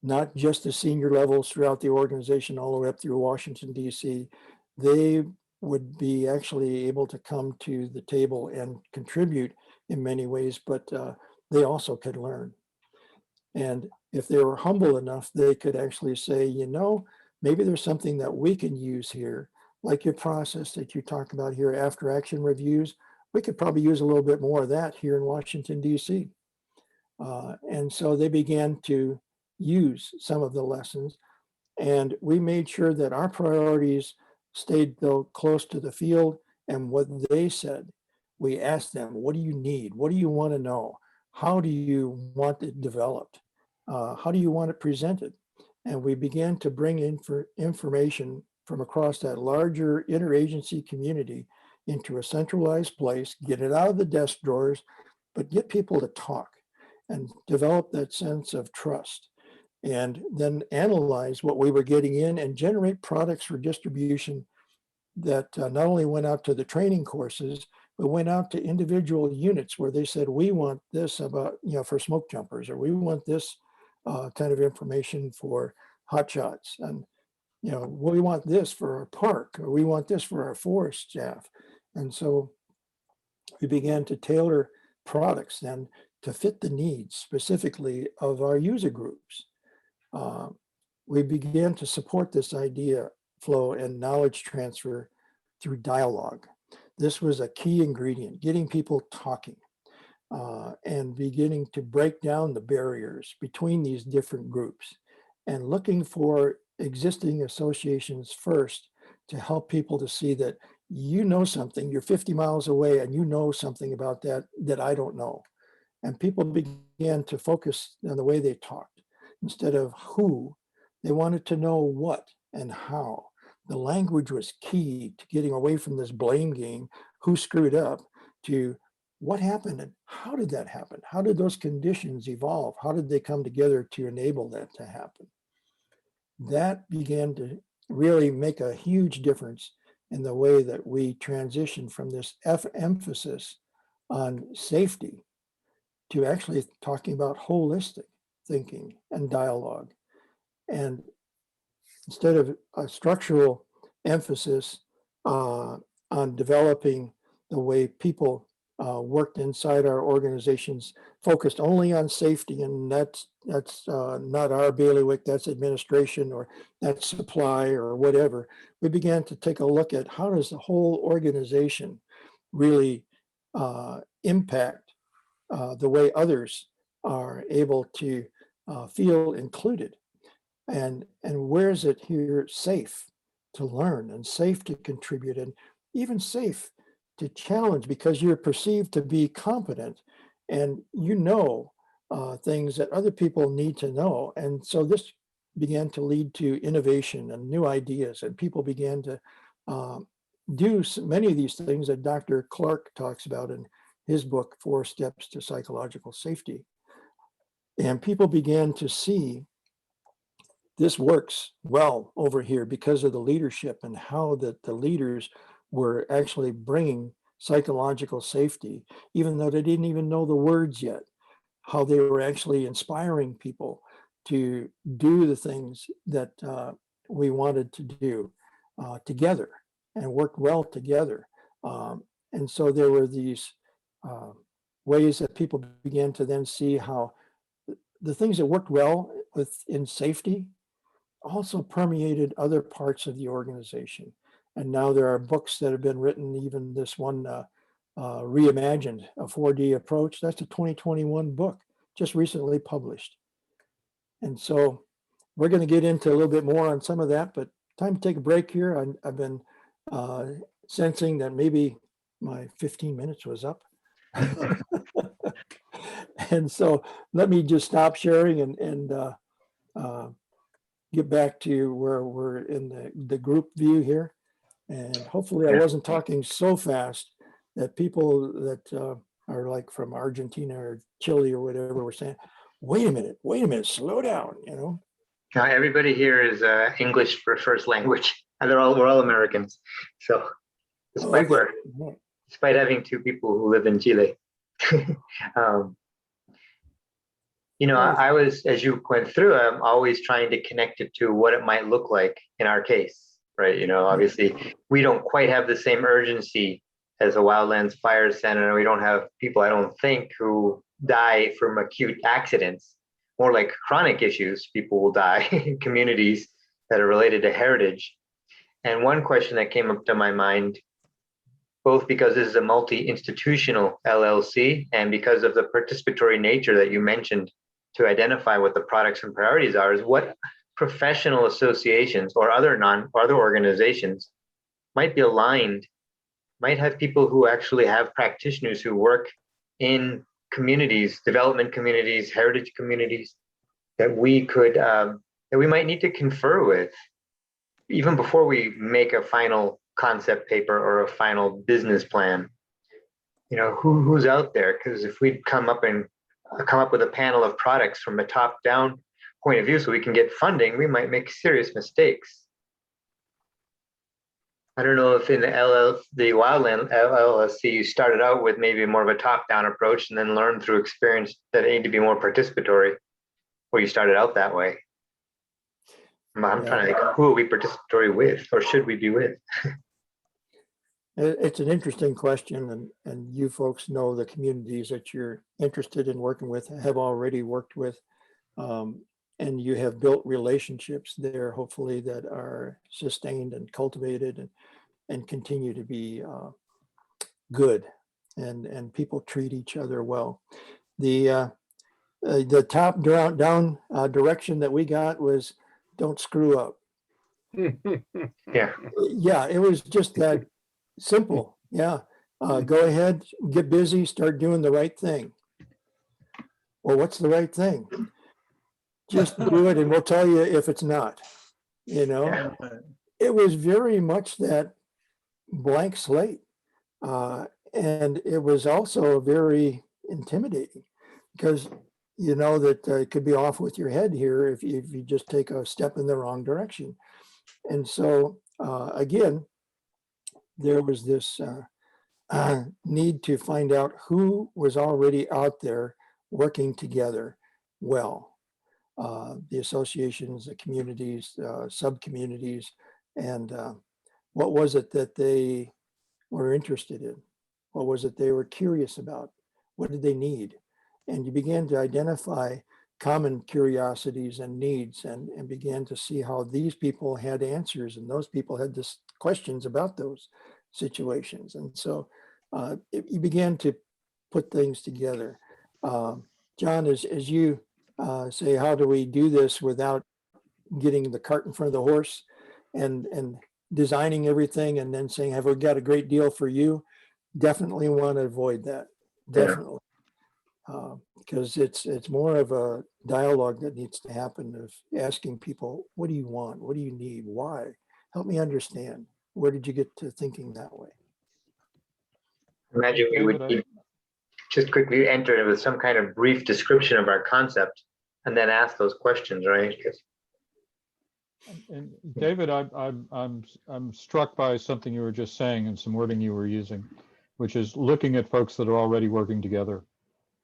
not just the senior levels throughout the organization, all the way up through Washington, D.C. They would be actually able to come to the table and contribute in many ways, but they also could learn. And if they were humble enough, they could actually say, you know, maybe there's something that we can use here, like your process that you talk about here, after action reviews. We could probably use a little bit more of that here in Washington, D.C. And so they began to use some of the lessons, and we made sure that our priorities stayed though close to the field and what they said. We asked them, what do you need? What do you want to know? How do you want it developed? How do you want it presented? And we began to bring in for information from across that larger interagency community into a centralized place, get it out of the desk drawers, but get people to talk and develop that sense of trust, and then analyze what we were getting in and generate products for distribution that not only went out to the training courses, but went out to individual units where they said, we want this about, you know, for smoke jumpers, or we want this kind of information for hot shots. And, you know, we want this for our park, or we want this for our forest staff. And so we began to tailor products then to fit the needs specifically of our user groups. We began to support this idea flow and knowledge transfer through dialogue. This was a key ingredient, getting people talking and beginning to break down the barriers between these different groups and looking for existing associations first to help people to see that you know something, you're 50 miles away and you know something about that I don't know. And people began to focus on the way they talked. Instead of who, they wanted to know what and how. The language was key to getting away from this blame game, who screwed up, to what happened and how did that happen? How did those conditions evolve? How did they come together to enable that to happen? That began to really make a huge difference in the way that we transitioned from this emphasis on safety to actually talking about holistic thinking and dialogue. And instead of a structural emphasis on developing the way people worked inside our organizations, focused only on safety, and that's not our bailiwick, that's administration or that's supply or whatever. We began to take a look at how does the whole organization really impact the way others are able to feel included, and where is it here safe to learn and safe to contribute and even safe to challenge because you're perceived to be competent and you know things that other people need to know. And so this began to lead to innovation and new ideas, and people began to do many of these things that Dr. Clark talks about in his book, 4 Steps to Psychological Safety. And people began to see this works well over here because of the leadership and how that the leaders were actually bringing psychological safety, even though they didn't even know the words yet, how they were actually inspiring people to do the things that we wanted to do together and work well together. And so there were these ways that people began to then see how the things that worked well within safety also permeated other parts of the organization. And now there are books that have been written, even this one, Reimagined, a 4D approach. That's a 2021 book, just recently published. And so we're going to get into a little bit more on some of that, but time to take a break here. I've been sensing that maybe my 15 minutes was up. And so let me just stop sharing and get back to where we're in the group view here. And hopefully I wasn't talking so fast that people that are like from Argentina or Chile or whatever were saying, wait a minute, slow down, you know? Now, everybody here is English for first language, and we're all Americans. So despite despite having two people who live in Chile, you know, I was, as you went through, I'm always trying to connect it to what it might look like in our case, right? You know, obviously we don't quite have the same urgency as a Wildlands fire center. We don't have people, I don't think, who die from acute accidents. More like chronic issues, people will die in communities that are related to heritage. And one question that came up to my mind, both because this is a multi-institutional LLC and because of the participatory nature that you mentioned to identify what the products and priorities are, is what professional associations or other organizations might be aligned, might have people who actually have practitioners who work in communities, development communities, heritage communities, that we could, that we might need to confer with, even before we make a final concept paper or a final business plan. You know, who's out there? Because if we come up with a panel of products from a top-down point of view so we can get funding, we might make serious mistakes. I don't know if in the Wildland LLC, you started out with maybe more of a top-down approach and then learned through experience that need to be more participatory, or you started out that way. I'm trying to think, who are we participatory with, or should we be with? It's an interesting question, and you folks know the communities that you're interested in working with, have already worked with, and you have built relationships there, hopefully, that are sustained and cultivated and continue to be good, and people treat each other well. The top down direction that we got was, don't screw up. Yeah. Yeah, it was just that simple. Yeah. Go ahead, get busy, start doing the right thing. Well, what's the right thing? Just do it and we'll tell you if it's not, you know. Yeah. It was very much that blank slate. And it was also very intimidating because you know that it could be off with your head here if you just take a step in the wrong direction. And so again, there was this need to find out who was already out there working together well. The associations, the communities, sub-communities, and what was it that they were interested in? What was it they were curious about? What did they need? And you began to identify common curiosities and needs and began to see how these people had answers and those people had this questions about those situations. And so you began to put things together. John, as you say, how do we do this without getting the cart in front of the horse and designing everything and then saying, have we got a great deal for you? Definitely want to avoid that. Definitely. Because it's more of a dialogue that needs to happen of asking people, what do you want? What do you need? Why? Help me understand. Where did you get to thinking that way? Imagine we would just quickly enter with some kind of brief description of our concept and then ask those questions, right? And David, I'm struck by something you were just saying and some wording you were using, which is looking at folks that are already working together.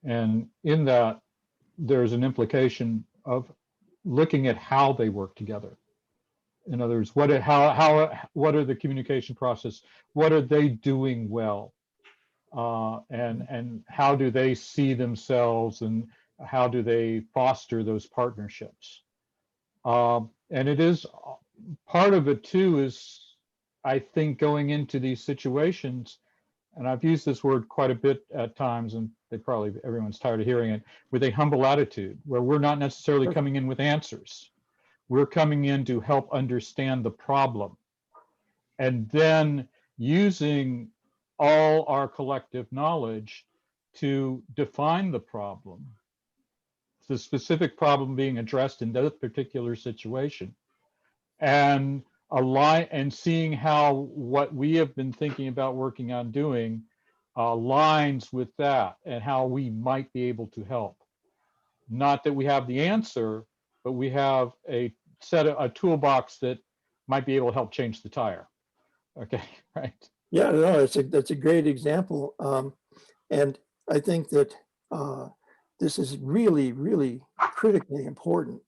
And in that, there's an implication of looking at how they work together. In other words, what are the communication process? What are they doing well? And how do they see themselves and how do they foster those partnerships? And it is part of it too is, I think, going into these situations, and I've used this word quite a bit at times, and everyone's tired of hearing it, with a humble attitude, where we're not necessarily coming in with answers. We're coming in to help understand the problem, and then using all our collective knowledge to define the problem, the specific problem being addressed in that particular situation, and align and seeing how what we have been thinking about working on doing aligns with that and how we might be able to help. Not that we have the answer, but we have a toolbox that might be able to help change the tire. Okay, right. Yeah, no, that's a great example. And I think that this is really, really critically important.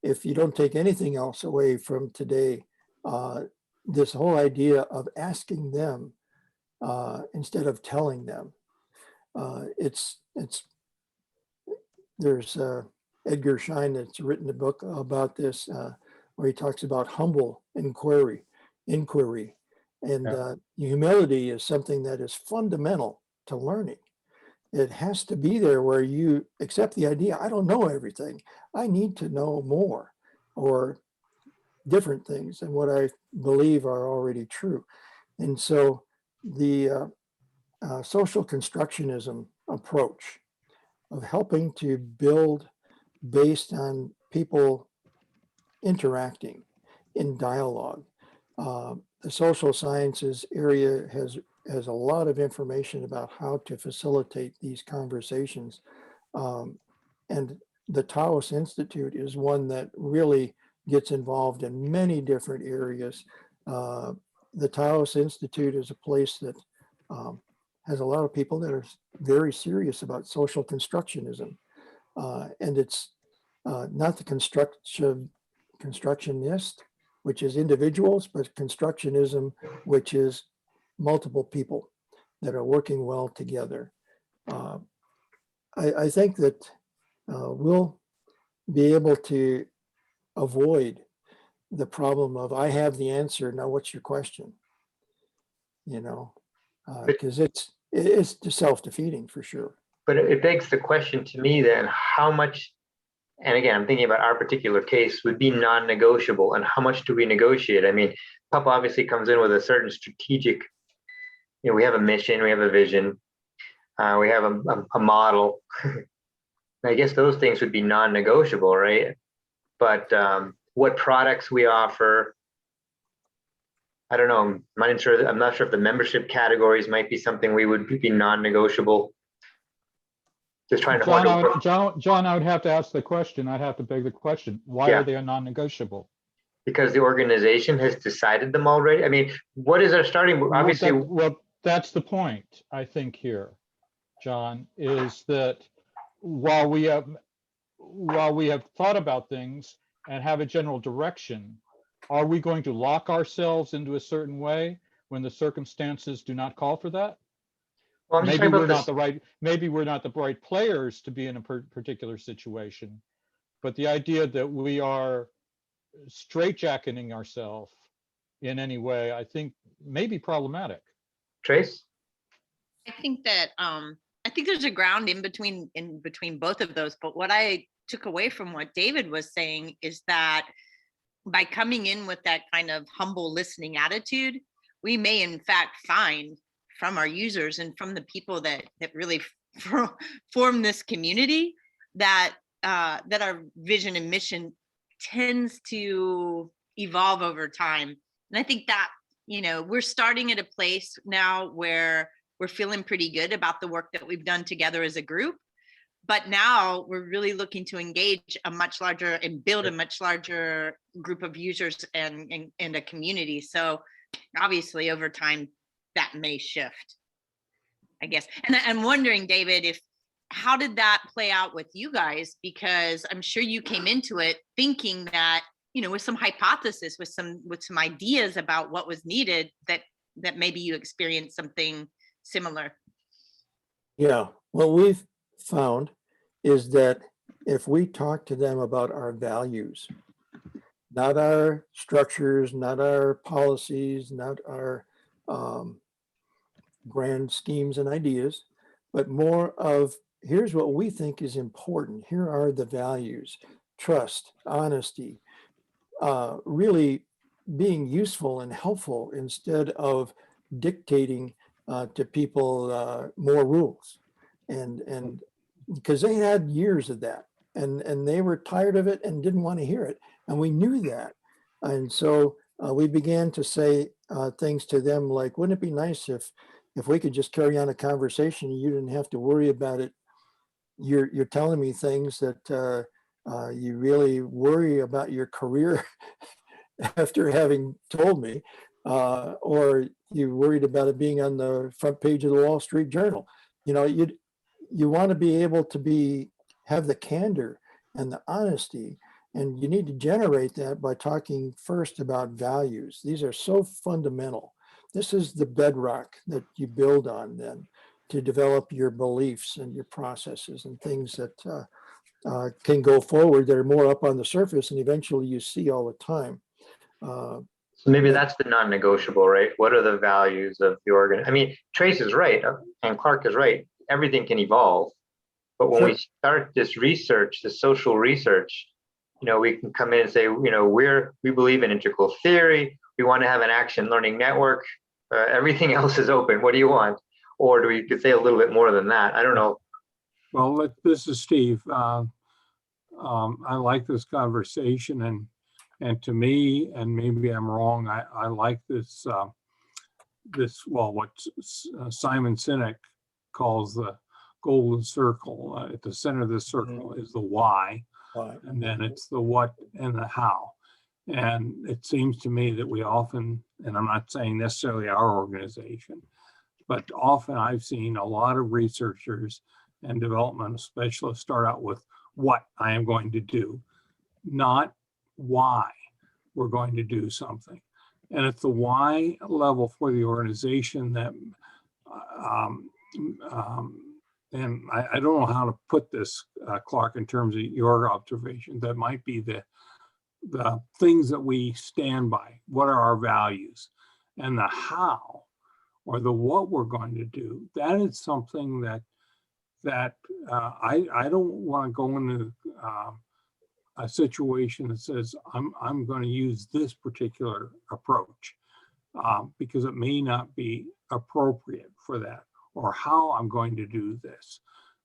If you don't take anything else away from today, this whole idea of asking them instead of telling them. There's Edgar Schein that's written a book about this where he talks about humble inquiry. And humility is something that is fundamental to learning. It has to be there where you accept the idea, I don't know everything. I need to know more, or different things than what I believe are already true. And so the social constructionism approach of helping to build based on people interacting in dialogue. The social sciences area has a lot of information about how to facilitate these conversations. And the Taos Institute is one that really gets involved in many different areas. The Taos Institute is a place that has a lot of people that are very serious about social constructionism. And it's not the constructionist, which is individuals, but constructionism, which is multiple people that are working well together. I think that we'll be able to avoid the problem of, I have the answer, now what's your question? You know, because it's just self-defeating for sure. But it begs the question to me then, how much, and again, I'm thinking about our particular case, would be non-negotiable, and how much do we negotiate? I mean, PUP obviously comes in with a certain strategic, we have a mission, we have a vision, we have a model. I guess those things would be non-negotiable, right? But what products we offer, I don't know. I'm not sure if the membership categories might be something we would be non-negotiable. Just trying to John, I would have to ask the question. I'd have to beg the question. Why are they a non-negotiable? Because the organization has decided them already. I mean, what is our starting? Obviously, well, that's the point, I think, here, John, is that while we have thought about things and have a general direction, are we going to lock ourselves into a certain way when the circumstances do not call for that? Well, maybe we're not the right players to be in a particular situation, but the idea that we are straitjacketing ourselves in any way, I think, may be problematic. Trace? I think that I think there's a ground in between both of those. But what I took away from what David was saying is that by coming in with that kind of humble listening attitude, we may in fact find from our users and from the people that really form this community that our vision and mission tends to evolve over time. And I think that, we're starting at a place now where we're feeling pretty good about the work that we've done together as a group. But now we're really looking to engage a much larger and build a much larger group of users and a community. So obviously over time that may shift, I guess. And I'm wondering, David, how did that play out with you guys? Because I'm sure you came into it thinking that, with some hypothesis, with some ideas about what was needed, that maybe you experienced something similar. Yeah, what we've found is that if we talk to them about our values, not our structures, not our policies, not our grand schemes and ideas, but more of here's what we think is important. Here are the values: trust, honesty, really being useful and helpful instead of dictating to people more rules. And because they had years of that, and they were tired of it and didn't want to hear it, and we knew that. And so we began to say things to them like, wouldn't it be nice if we could just carry on a conversation and you didn't have to worry about it? You're telling me things that you really worry about your career after having told me, or you're worried about it being on the front page of the Wall Street Journal. You know, you want to be able to have the candor and the honesty, and you need to generate that by talking first about values. These are so fundamental. This is the bedrock that you build on then to develop your beliefs and your processes and things that can go forward that are more up on the surface and eventually you see all the time. So maybe that's the non-negotiable, right? What are the values of the organ? I mean, Trace is right and Clark is right. Everything can evolve, but when we start this research, the social research, you know, we can come in and say, you know, we believe in integral theory. We want to have an action learning network. Everything else is open. What do you want? Or do we could say a little bit more than that? I don't know. Well, this is Steve. I like this conversation, and to me, and maybe I'm wrong, I like this, what Simon Sinek calls the golden circle. At the center of the circle is the why, and then it's the what and the how. And it seems to me that we often, and I'm not saying necessarily our organization, but often I've seen a lot of researchers and development specialists start out with what I am going to do, not why we're going to do something. And at the why level for the organization that, and I don't know how to put this, Clark, in terms of your observation, that might be the things that we stand by. What are our values? And the how, or the what we're going to do, that is something that I don't want to go into a situation that says I'm going to use this particular approach because it may not be appropriate for that, or how I'm going to do this.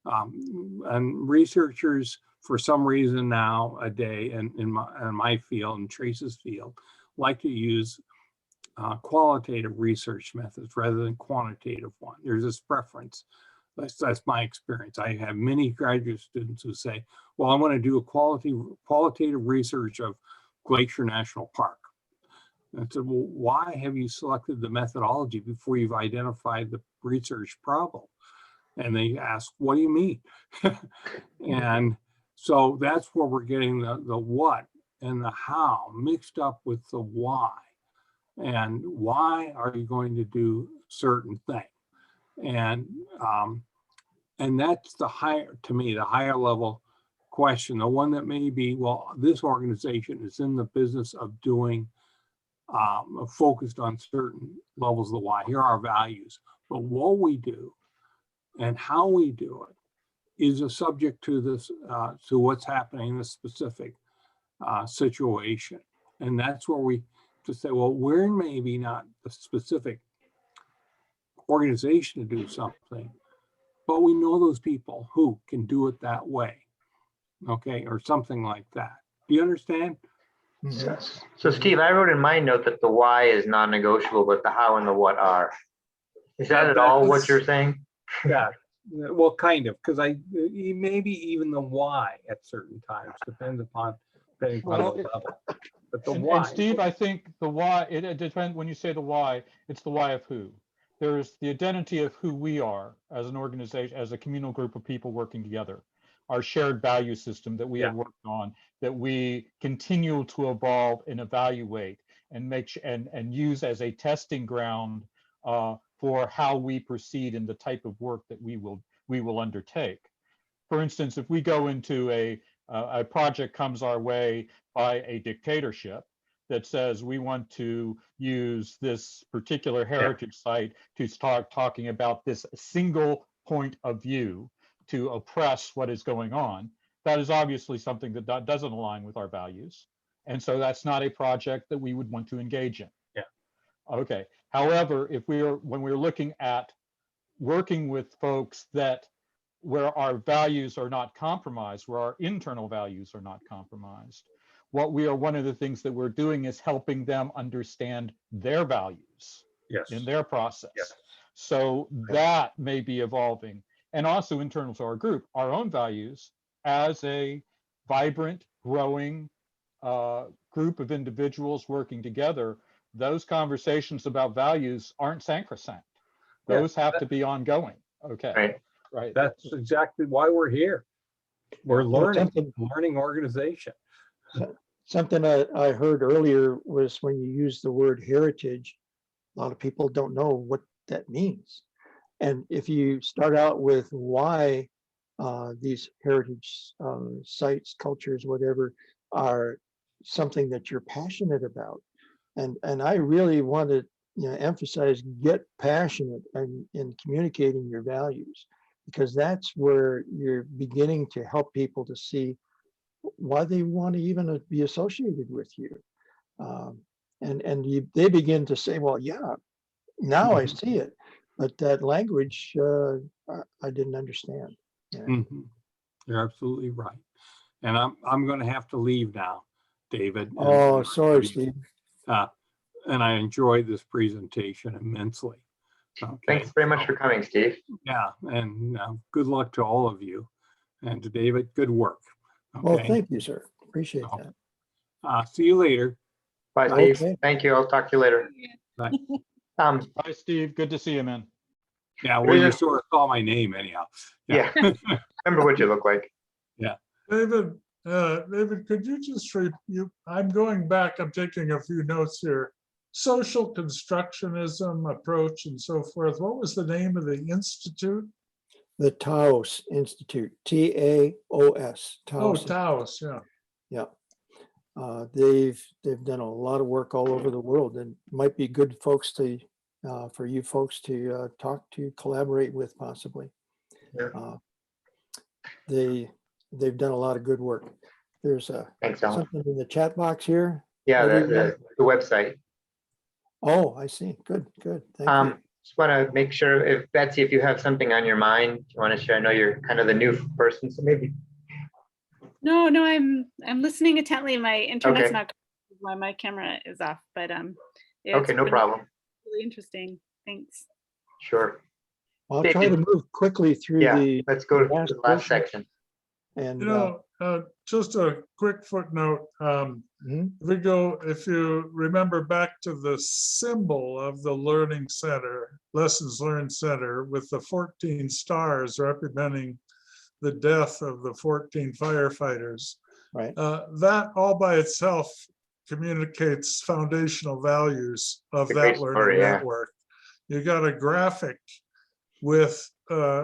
And researchers, for some reason nowadays, in my field and Trace's field, like to use qualitative research methods rather than quantitative one. There's this preference. That's my experience. I have many graduate students who say, well, I want to do a qualitative research of Glacier National Park. And I said, well, why have you selected the methodology before you've identified the research problem? And they ask, what do you mean? And so that's where we're getting the what and the how mixed up with the why. And why are you going to do certain thing? And that's the higher, to me, the higher level question, the one that may be, well, this organization is in the business of doing, focused on certain levels of the why. Here are our values, but what we do and how we do it is a subject to this, to what's happening in this specific situation. And that's where we just say, well, we're maybe not the specific organization to do something, but we know those people who can do it that way, okay, or something like that. Do you understand? So Steve, I wrote in my note that the why is non-negotiable, but the how and the what are. Is that at all what you're saying? Yeah, well, kind of, because maybe even the why at certain times depending upon the level. But the why. And Steve, I think the why, it depends. When you say the why, it's the why of who. There's the identity of who we are as an organization, as a communal group of people working together, our shared value system that we have worked on, that we continue to evolve and evaluate and and use as a testing ground for how we proceed in the type of work that we will undertake. For instance, if we go into a a project comes our way by a dictatorship that says we want to use this particular heritage site to start talking about this single point of view to oppress what is going on, that is obviously something that doesn't align with our values. And so that's not a project that we would want to engage in. Yeah. Okay. However, when we're looking at working with folks where our values are not compromised, where our internal values are not compromised, one of the things that we're doing is helping them understand their values Yes. in their process. Yes. So that may be evolving. And also internal to our group, our own values as a vibrant, growing group of individuals working together, those conversations about values aren't sacrosanct. Those have to be ongoing. Okay. Right. That's exactly why we're here. We're learning organization. Something I heard earlier was when you use the word heritage, a lot of people don't know what that means. And if you start out with why these heritage sites, cultures, whatever, are something that you're passionate about, and I really want to emphasize, get passionate in communicating your values, because that's where you're beginning to help people to see why they want to even be associated with you. They begin to say, well, yeah, now I see it. But that language, I didn't understand. Yeah. Mm-hmm. You're absolutely right. And I'm going to have to leave now, David. Oh, sorry, Steve. And I enjoyed this presentation immensely. Okay. Thanks very much for coming, Steve. Yeah, and good luck to all of you. And to David, good work. Okay. Well, thank you, sir. Appreciate that. See you later. Bye, Steve. Okay. Thank you. I'll talk to you later. Bye. Hi, Steve. Good to see you, man. Yeah, well, you sort of saw my name anyhow. Yeah. Remember what you look like. David, could you just I'm going back, I'm taking a few notes here. Social constructionism approach and so forth. What was the name of the institute? The Taos Institute, TAOS. Oh, Taos, yeah. Yeah. They've done a lot of work all over the world, and might be good folks for you folks to talk to, collaborate with, possibly. Yeah. They've done a lot of good work. There's Thanks, Alan. something in the chat box here. Yeah, the website. Oh, I see. Good. Thank you. Just want to make sure, if Betsy, if you have something on your mind, you want to share. I know you're kind of the new person, so maybe. No, I'm listening intently. My internet's Okay. not why my camera is off, but Okay, no problem. Really interesting. Thanks. Sure. I'll try to move quickly through Yeah, let's go to the last section. And Just a quick footnote. If you remember back to the symbol of the Learning Center, Lessons Learned Center, with the 14 stars representing the death of the 14 firefighters, right. That all by itself communicates foundational values of It's a that great learning story, yeah. network. You got a graphic with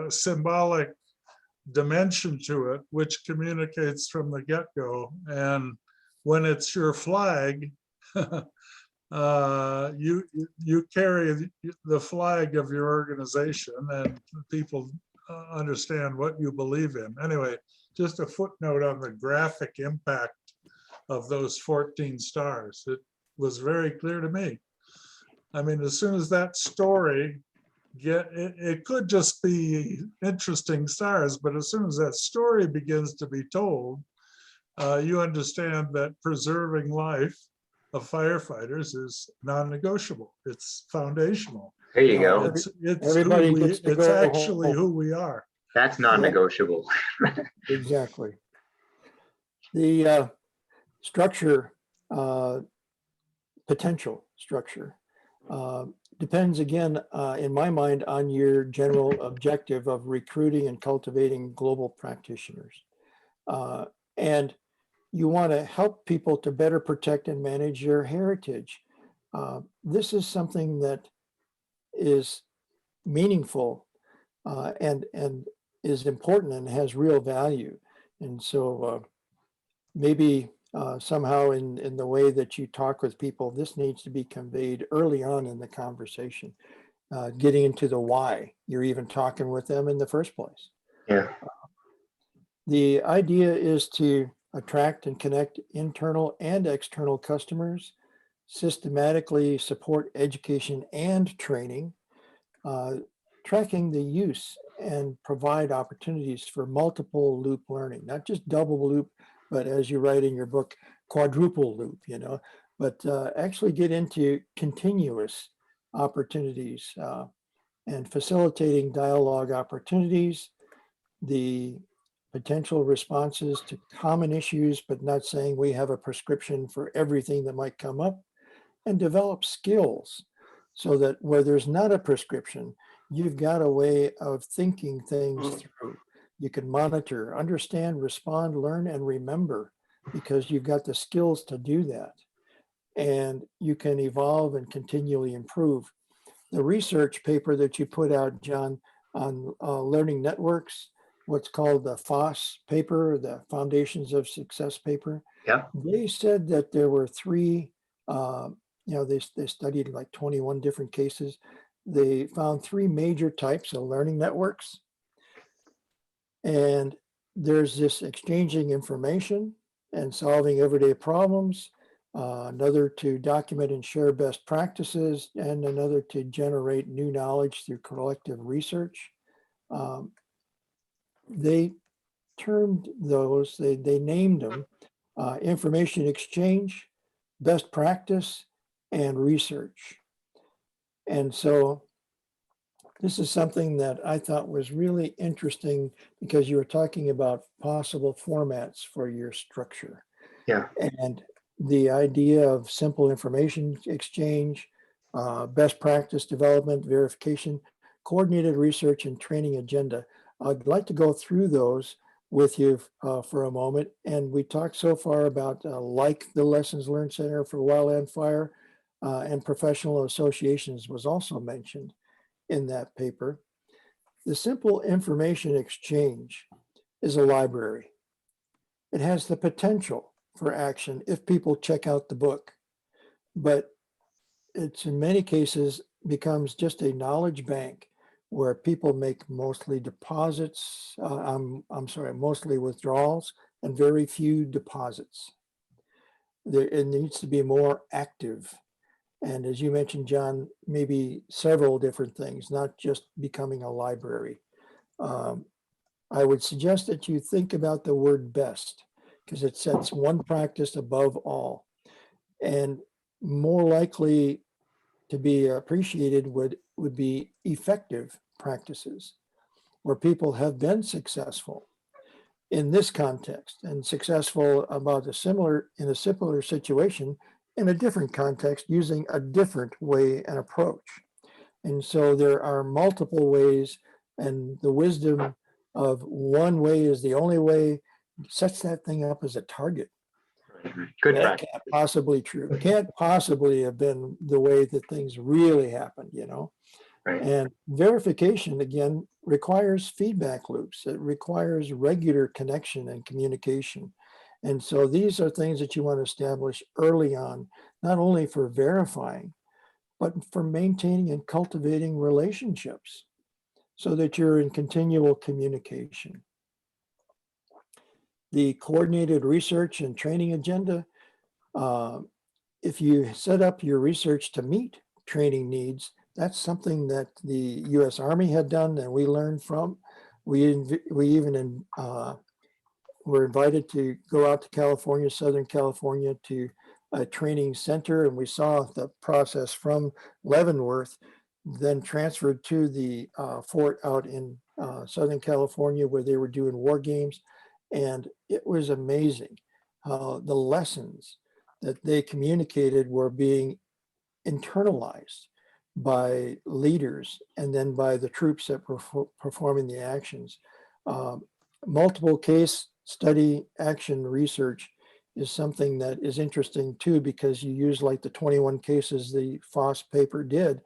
symbolic dimension to it, which communicates from the get-go. And when it's your flag, you carry the flag of your organization, and people understand what you believe in. Anyway, just a footnote on the graphic impact of those 14 stars. It was very clear to me. I mean, as soon as that story it could just be interesting stars, but as soon as that story begins to be told, you understand that preserving life of firefighters is non-negotiable. It's foundational. There you go. It's actually who we are. That's non-negotiable. Exactly. The structure, potential structure, depends again, in my mind, on your general objective of recruiting and cultivating global practitioners. And you want to help people to better protect and manage their heritage. This is something that is meaningful and is important and has real value. And so maybe somehow in the way that you talk with people, this needs to be conveyed early on in the conversation, getting into the why you're even talking with them in the first place. Yeah. The idea is to attract and connect internal and external customers, systematically support education and training, tracking the use and provide opportunities for multiple loop learning, not just double loop, but as you write in your book, quadruple loop, but actually get into continuous opportunities and facilitating dialogue opportunities, the potential responses to common issues, but not saying we have a prescription for everything that might come up, and develop skills so that where there's not a prescription, you've got a way of thinking things through. You can monitor, understand, respond, learn, and remember because you've got the skills to do that. And you can evolve and continually improve. The research paper that you put out, John, on learning networks, what's called the FOSS paper, the Foundations of Success paper. Yeah. They said that there were three, they studied like 21 different cases. They found three major types of learning networks. And there's this exchanging information and solving everyday problems, another to document and share best practices, and another to generate new knowledge through collective research. They termed those, they named them information exchange, best practice, and research. And so this is something that I thought was really interesting because you were talking about possible formats for your structure. Yeah. And the idea of simple information exchange, best practice development, verification, coordinated research, and training agenda. I'd like to go through those with you for a moment. And we talked so far about like the Lessons Learned Center for Wildland Fire and professional associations was also mentioned in that paper. The simple information exchange is a library. It has the potential for action if people check out the book, but it's in many cases becomes just a knowledge bank where people make mostly deposits, mostly withdrawals and very few deposits. It needs to be more active. And as you mentioned, John, maybe several different things, not just becoming a library. I would suggest that you think about the word best because it sets one practice above all. And more likely to be appreciated would be effective practices where people have been successful in this context and successful about in a similar situation in a different context using a different way and approach. And so there are multiple ways, and the wisdom of one way is the only way sets that thing up as a target. Good That practice. can't possibly true. Can't possibly have been the way that things really happened, Right. And verification, again, requires feedback loops. It requires regular connection and communication. And so these are things that you want to establish early on, not only for verifying, but for maintaining and cultivating relationships so that you're in continual communication. The coordinated research and training agenda, if you set up your research to meet training needs, that's something that the U.S. Army had done and we learned from. We even were invited to go out to California, Southern California, to a training center, and we saw the process from Leavenworth, then transferred to the fort out in Southern California where they were doing war games. And it was amazing how the lessons that they communicated were being internalized by leaders and then by the troops that were performing the actions. Multiple case study action research is something that is interesting too, because you use like the 21 cases the FOSS paper did.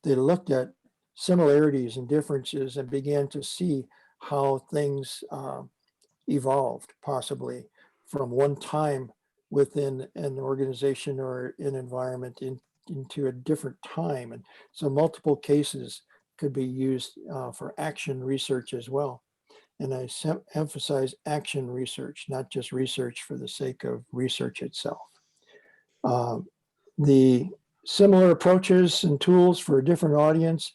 They looked at similarities and differences and began to see how things evolved possibly from one time within an organization or an environment into a different time. And so multiple cases could be used for action research as well. And I emphasize action research, not just research for the sake of research itself. The similar approaches and tools for a different audience,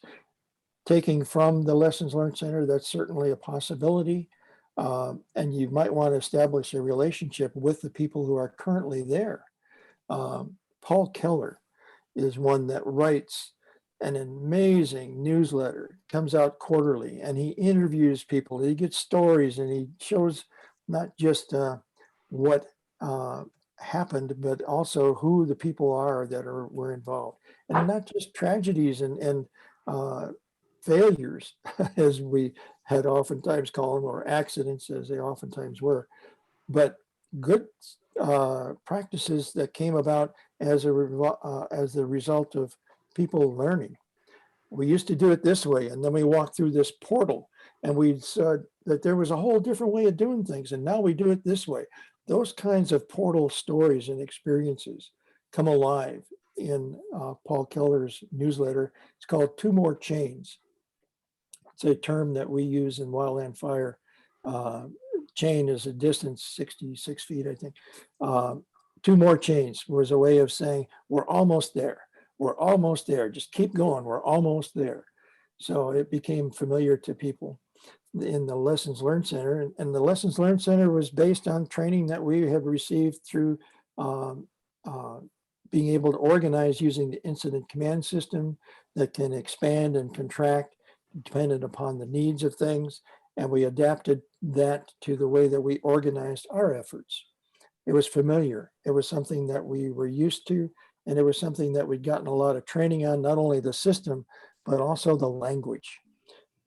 taking from the Lessons Learned Center, that's certainly a possibility. And you might want to establish a relationship with the people who are currently there. Paul Keller is one that writes an amazing newsletter, comes out quarterly, and he interviews people. He gets stories and he shows not just what happened, but also who the people are that were involved, and not just tragedies and failures, as we had oftentimes called them, or accidents, as they oftentimes were, but good practices that came about as the result of people learning. We used to do it this way, and then we walked through this portal, and we said that there was a whole different way of doing things, and now we do it this way. Those kinds of portal stories and experiences come alive in Paul Keller's newsletter. It's called Two More Chains. It's a term that we use in Wildland Fire. Chain is a distance, 66 feet, I think. Two more chains was a way of saying, we're almost there. We're almost there. Just keep going. We're almost there. So it became familiar to people in the Lessons Learned Center. And the Lessons Learned Center was based on training that we had received through being able to organize using the incident command system that can expand and contract dependent upon the needs of things. And we adapted that to the way that we organized our efforts. It was familiar. It was something that we were used to, and it was something that we'd gotten a lot of training on, not only the system, but also the language.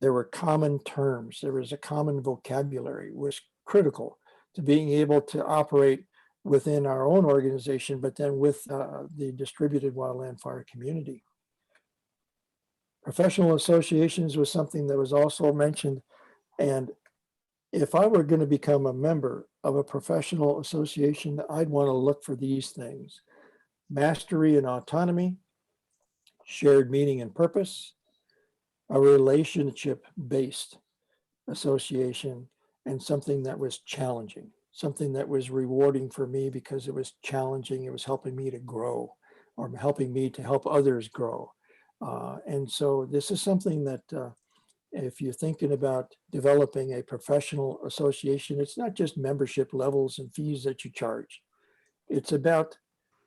There were common terms. There was a common vocabulary, which was critical to being able to operate within our own organization, but then with the distributed wildland fire community. Professional associations was something that was also mentioned. And if I were going to become a member of a professional association, I'd want to look for these things: mastery and autonomy, shared meaning and purpose, a relationship-based association, and something that was challenging, something that was rewarding for me because it was challenging. It was helping me to grow, or helping me to help others grow. And so this is something that if you're thinking about developing a professional association, it's not just membership levels and fees that you charge. It's about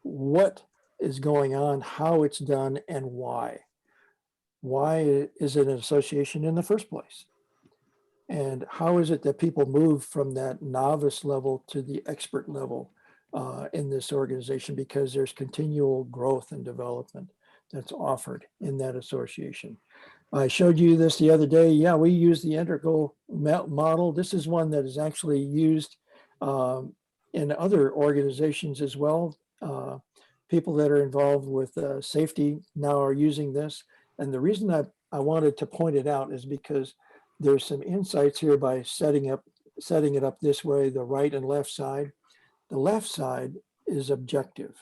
what is going on, how it's done, and why. Why is it an association in the first place? And how is it that people move from that novice level to the expert level in this organization? Because there's continual growth and development that's offered in that association. I showed you this the other day. Yeah, we use the integral model. This is one that is actually used in other organizations as well. People that are involved with safety now are using this. And the reason I wanted to point it out is because there's some insights here by setting it up this way, the right and left side. The left side is objective,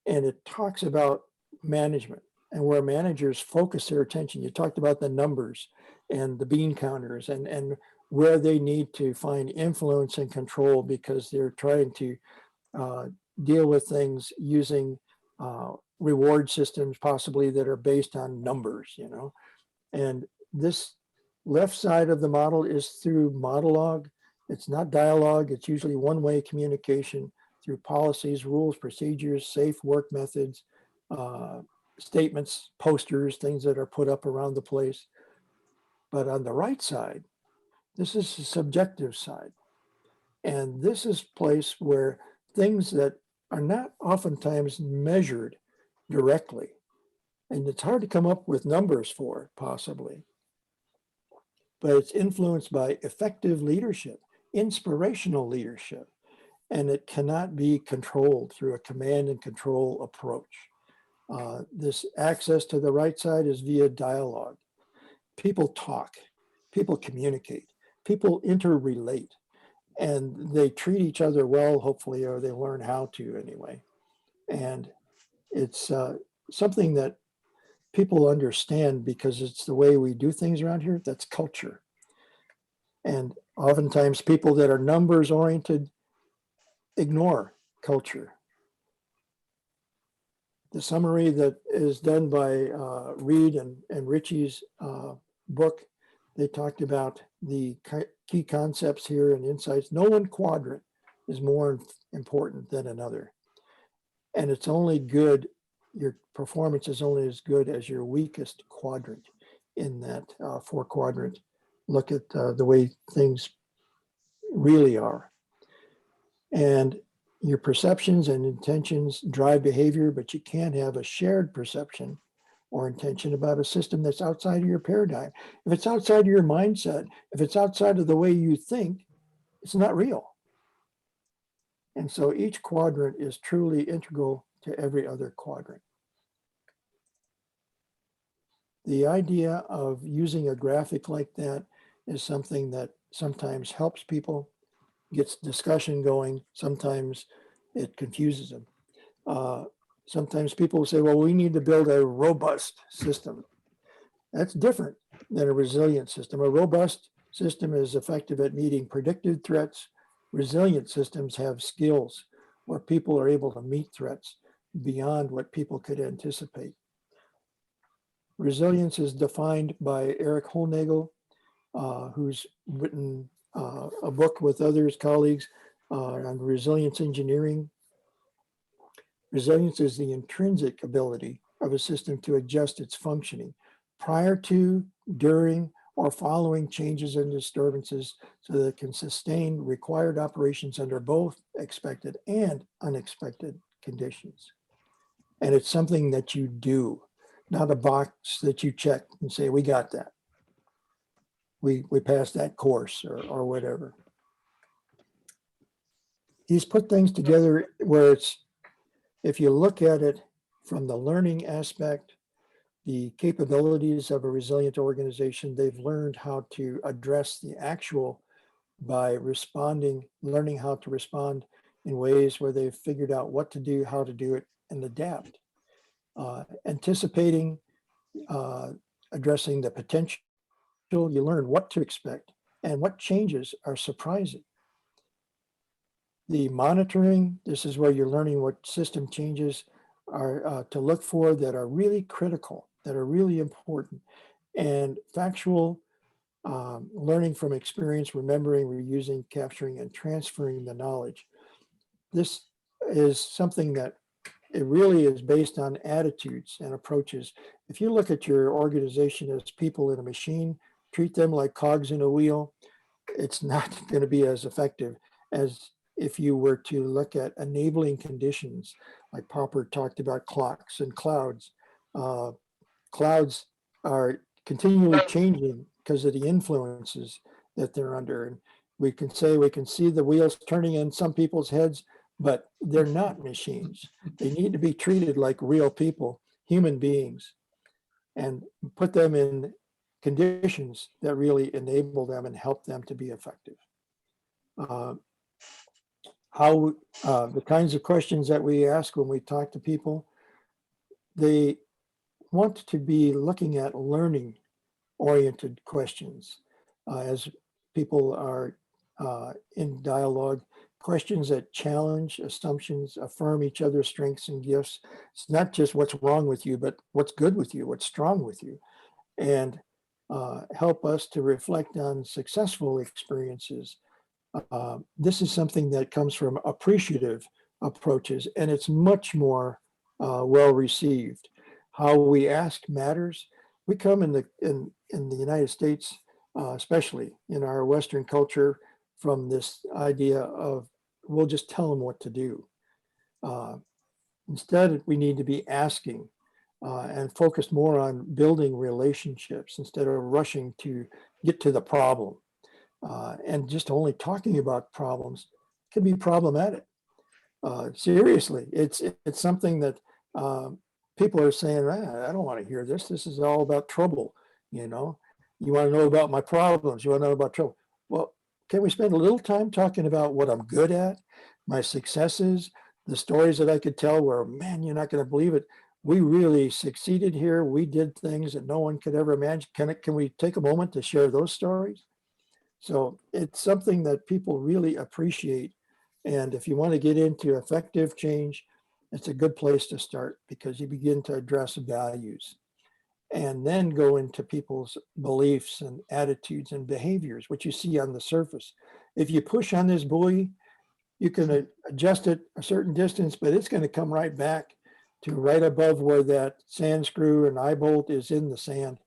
and it talks about management and where managers focus their attention. You talked about the numbers and the bean counters and where they need to find influence and control because they're trying to deal with things using reward systems possibly that are based on numbers, you know. And this left side of the model is through monologue. It's not dialogue. It's usually one-way communication through policies, rules, procedures, safe work methods, statements, posters, things that are put up around the place. But on the right side, this is the subjective side. And this is a place where things that are not oftentimes measured directly, and it's hard to come up with numbers for possibly, but it's influenced by effective leadership, inspirational leadership, and it cannot be controlled through a command and control approach. This access to the right side is via dialogue. People talk, people communicate, people interrelate, and they treat each other well, hopefully, or they learn how to anyway. And it's something that people understand because it's the way we do things around here. That's culture. And oftentimes people that are numbers oriented ignore culture. The summary that is done by Reed and Richie's book, they talked about the key concepts here and insights. No one quadrant is more important than another. And it's only good, your performance is only as good as your weakest quadrant in that 4-quadrant. Look at the way things really are. And your perceptions and intentions drive behavior, but you can't have a shared perception or intention about a system that's outside of your paradigm. If it's outside of your mindset, if it's outside of the way you think, it's not real. And so each quadrant is truly integral to every other quadrant. The idea of using a graphic like that is something that sometimes helps people, gets discussion going. Sometimes it confuses them. Sometimes people say, well, we need to build a robust system. That's different than a resilient system. A robust system is effective at meeting predicted threats. Resilient systems have skills where people are able to meet threats beyond what people could anticipate. Resilience is defined by Eric Holnagel, who's written a book with others, colleagues, on resilience engineering. Resilience is the intrinsic ability of a system to adjust its functioning prior to, during, or following changes and disturbances so that it can sustain required operations under both expected and unexpected conditions. And it's something that you do, not a box that you check and say, we got that. We passed that course or whatever. He's put things together where it's, if you look at it from the learning aspect, the capabilities of a resilient organization, they've learned how to address the actual by responding, learning how to respond in ways where they've figured out what to do, how to do it, and adapt. Anticipating, addressing the potential, you learn what to expect and what changes are surprising. The monitoring, this is where you're learning what system changes are to look for that are really critical, that are really important. And factual learning from experience, remembering, reusing, capturing, and transferring the knowledge. This is something that it really is based on attitudes and approaches. If you look at your organization as people in a machine, treat them like cogs in a wheel, it's not going to be as effective as if you were to look at enabling conditions, like Popper talked about clocks and clouds. Clouds are continually changing because of the influences that they're under. And we can say we can see the wheels turning in some people's heads, but they're not machines. They need to be treated like real people, human beings, and put them in conditions that really enable them and help them to be effective. The kinds of questions that we ask when we talk to people, they want to be looking at learning oriented questions as people are in dialogue, questions that challenge assumptions, affirm each other's strengths and gifts. It's not just what's wrong with you, but what's good with you, what's strong with you, and help us to reflect on successful experiences. This is something that comes from appreciative approaches, and it's much more well received. How we ask matters. We come in the United States, especially in our Western culture, from this idea of we'll just tell them what to do. Instead, we need to be asking and focus more on building relationships instead of rushing to get to the problem. And just only talking about problems can be problematic. Seriously, it's something that people are saying, I don't want to hear this. This is all about trouble. You know, you want to know about my problems. You want to know about trouble. Well, can we spend a little time talking about what I'm good at, my successes, the stories that I could tell where, man, you're not going to believe it. We really succeeded here. We did things that no one could ever imagine. Can we take a moment to share those stories? So it's something that people really appreciate. And if you want to get into effective change, it's a good place to start because you begin to address values and then go into people's beliefs and attitudes and behaviors, which you see on the surface. If you push on this buoy, you can adjust it a certain distance, but it's going to come right back to right above where that sand screw and eye bolt is in the sand.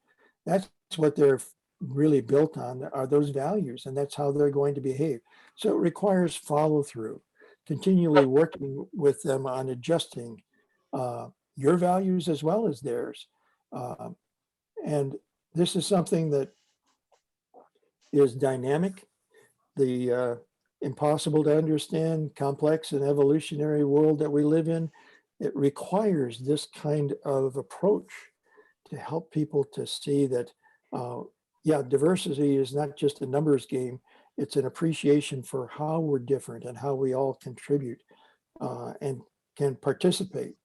That's what they're really built on, are those values, and that's how they're going to behave. So it requires follow through, continually working with them on adjusting your values as well as theirs. And this is something that is dynamic. The impossible to understand, complex and evolutionary world that we live in, it requires this kind of approach to help people to see that, yeah, diversity is not just a numbers game. It's an appreciation for how we're different and how we all contribute and can participate.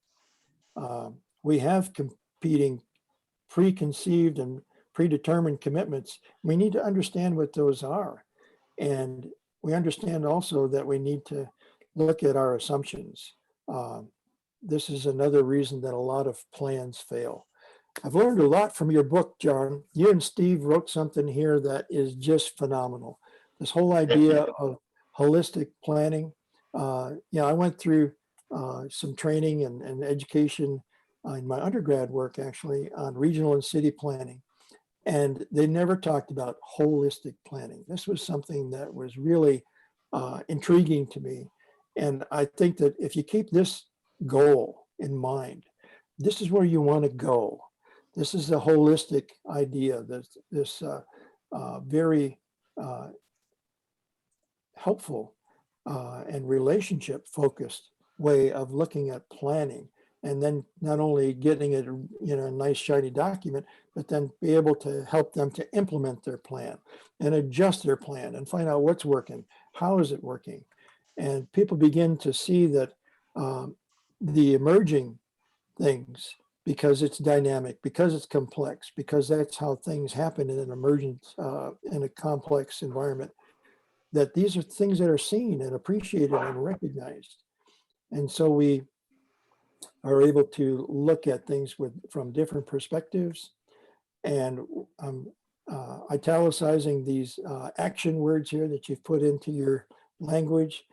We have competing preconceived and predetermined commitments. We need to understand what those are. And we understand also that we need to look at our assumptions. This is another reason that a lot of plans fail. I've learned a lot from your book, John. You and Steve wrote something here that is just phenomenal. This whole idea of holistic planning. I went through some training and education in my undergrad work, actually, on regional and city planning. And they never talked about holistic planning. This was something that was really intriguing to me. And I think that if you keep this goal in mind, this is where you want to go. This is a holistic idea, this very helpful and relationship focused way of looking at planning. And then not only getting it, a nice shiny document, but then be able to help them to implement their plan and adjust their plan and find out what's working, how is it working. And people begin to see that the emerging things, because it's dynamic, because it's complex, because that's how things happen in an emergent, in a complex environment, that these are things that are seen and appreciated and recognized. And so we are able to look at things from different perspectives. And I'm italicizing these action words here that you've put into your language.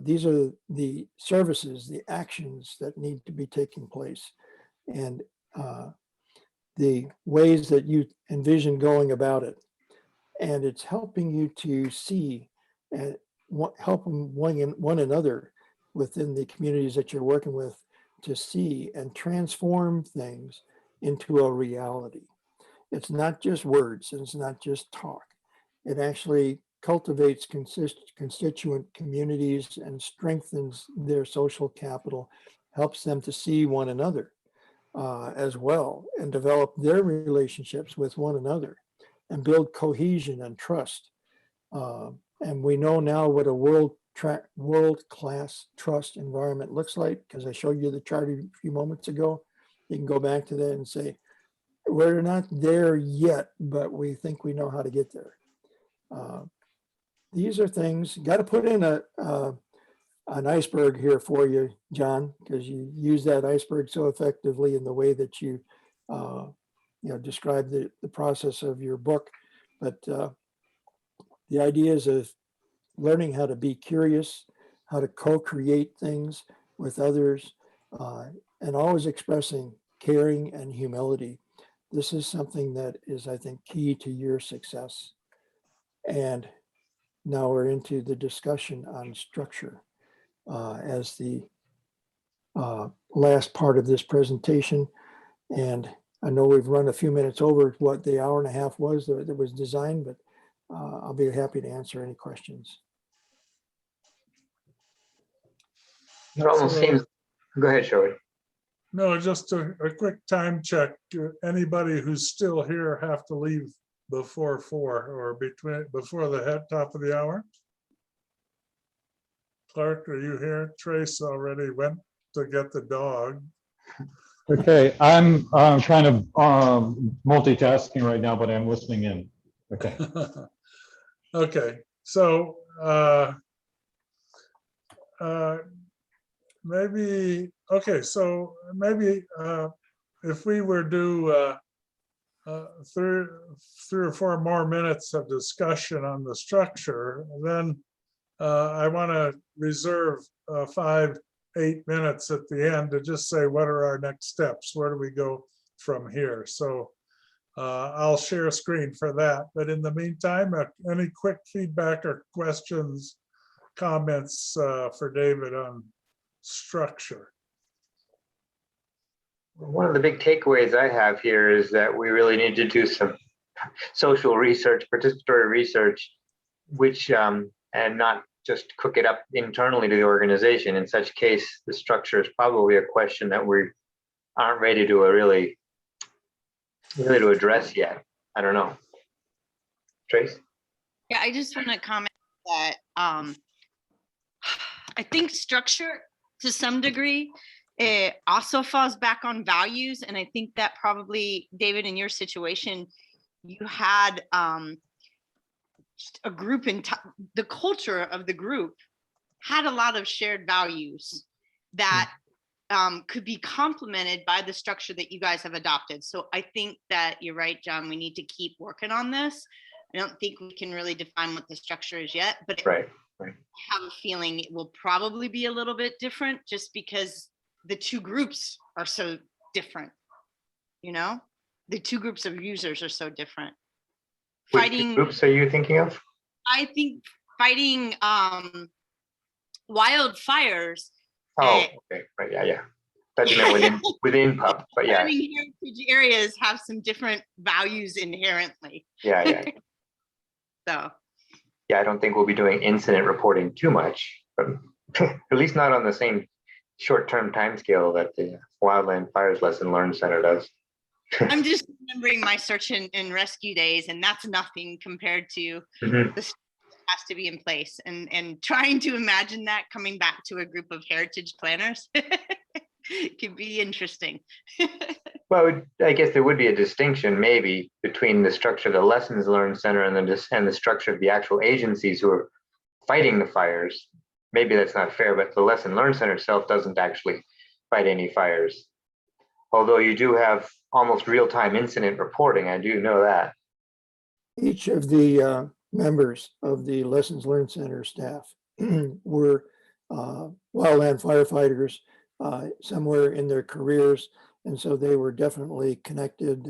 These are the services, the actions that need to be taking place, and the ways that you envision going about it. And it's helping you to see and help one another within the communities that you're working with to see and transform things into a reality. It's not just words, and it's not just talk. It actually cultivates constituent communities and strengthens their social capital, helps them to see one another as well, and develop their relationships with one another and build cohesion and trust. And we know now what a world-class trust environment looks like, because I showed you the chart a few moments ago. You can go back to that and say, we're not there yet, but we think we know how to get there. These are things, got to put in an iceberg here for you, John, because you use that iceberg so effectively in the way that you describe the process of your book. But the ideas of learning how to be curious, how to co-create things with others, and always expressing caring and humility. This is something that is, I think, key to your success. And now we're into the discussion on structure as the last part of this presentation. And I know we've run a few minutes over what the hour and a half was that was designed, but I'll be happy to answer any questions. It almost seems, go ahead, Shirley. No, just a quick time check. Anybody who's still here have to leave before 4 or before the top of the hour? Clark, are you here? Trace already went to get the dog. Okay, I'm kind of multitasking right now, but I'm listening in. Okay. Okay, so maybe, okay, so maybe if we were do 3 or 4 more minutes of discussion on the structure, then I want to reserve 5-8 minutes at the end to just say what are our next steps, where do we go from here. So I'll share a screen for that, but in the meantime, any quick feedback or questions, comments for David on structure? One of the big takeaways I have here is that we really need to do some social research, participatory research, which and not just cook it up internally to the organization. In such case, the structure is probably a question that we aren't ready to really to address yet. I don't know. Trace? Yeah, I just want to comment that I think structure to some degree it also falls back on values. And I think that probably, David, in your situation, you had a group in the culture of the group had a lot of shared values that could be complemented by the structure that you guys have adopted. So I think that you're right, John, we need to keep working on this. I don't think we can really define what the structure is yet, but Right. I have a feeling it will probably be a little bit different just because the two groups are so different. You know, the two groups of users are so different. Which Fighting groups are you thinking of? I think fighting wildfires. Oh, okay, right, yeah. Thought you meant within PUP, but yeah. Fighting heritage areas have some different values inherently. Yeah. So. Yeah, I don't think we'll be doing incident reporting too much, but at least not on the same short-term timescale that the Wildland Fires Lesson Learned Center does. I'm just remembering my search and rescue days, and that's nothing compared to the stuff that has to be in place. And trying to imagine that coming back to a group of heritage planners could be interesting. Well, I guess there would be a distinction maybe between the structure of the Lessons Learned Center and the structure of the actual agencies who are fighting the fires. Maybe that's not fair, but the Lesson Learned Center itself doesn't actually fight any fires. Although you do have almost real-time incident reporting, I do know that. Each of the members of the Lessons Learned Center staff were wildland firefighters somewhere in their careers, and so they were definitely connected.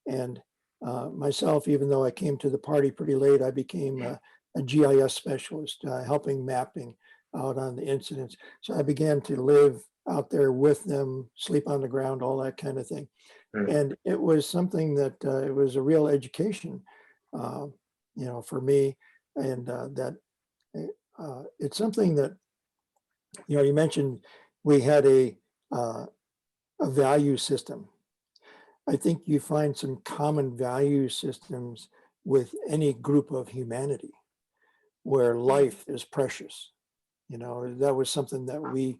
And myself, even though I came to the party pretty late, I became a GIS specialist, helping mapping out on the incidents. So I began to live out there with them, sleep on the ground, all that kind of thing. And it was something that it was a real education, for me. And that it's something that, you mentioned we had a value system. I think you find some common value systems with any group of humanity where life is precious. That was something that we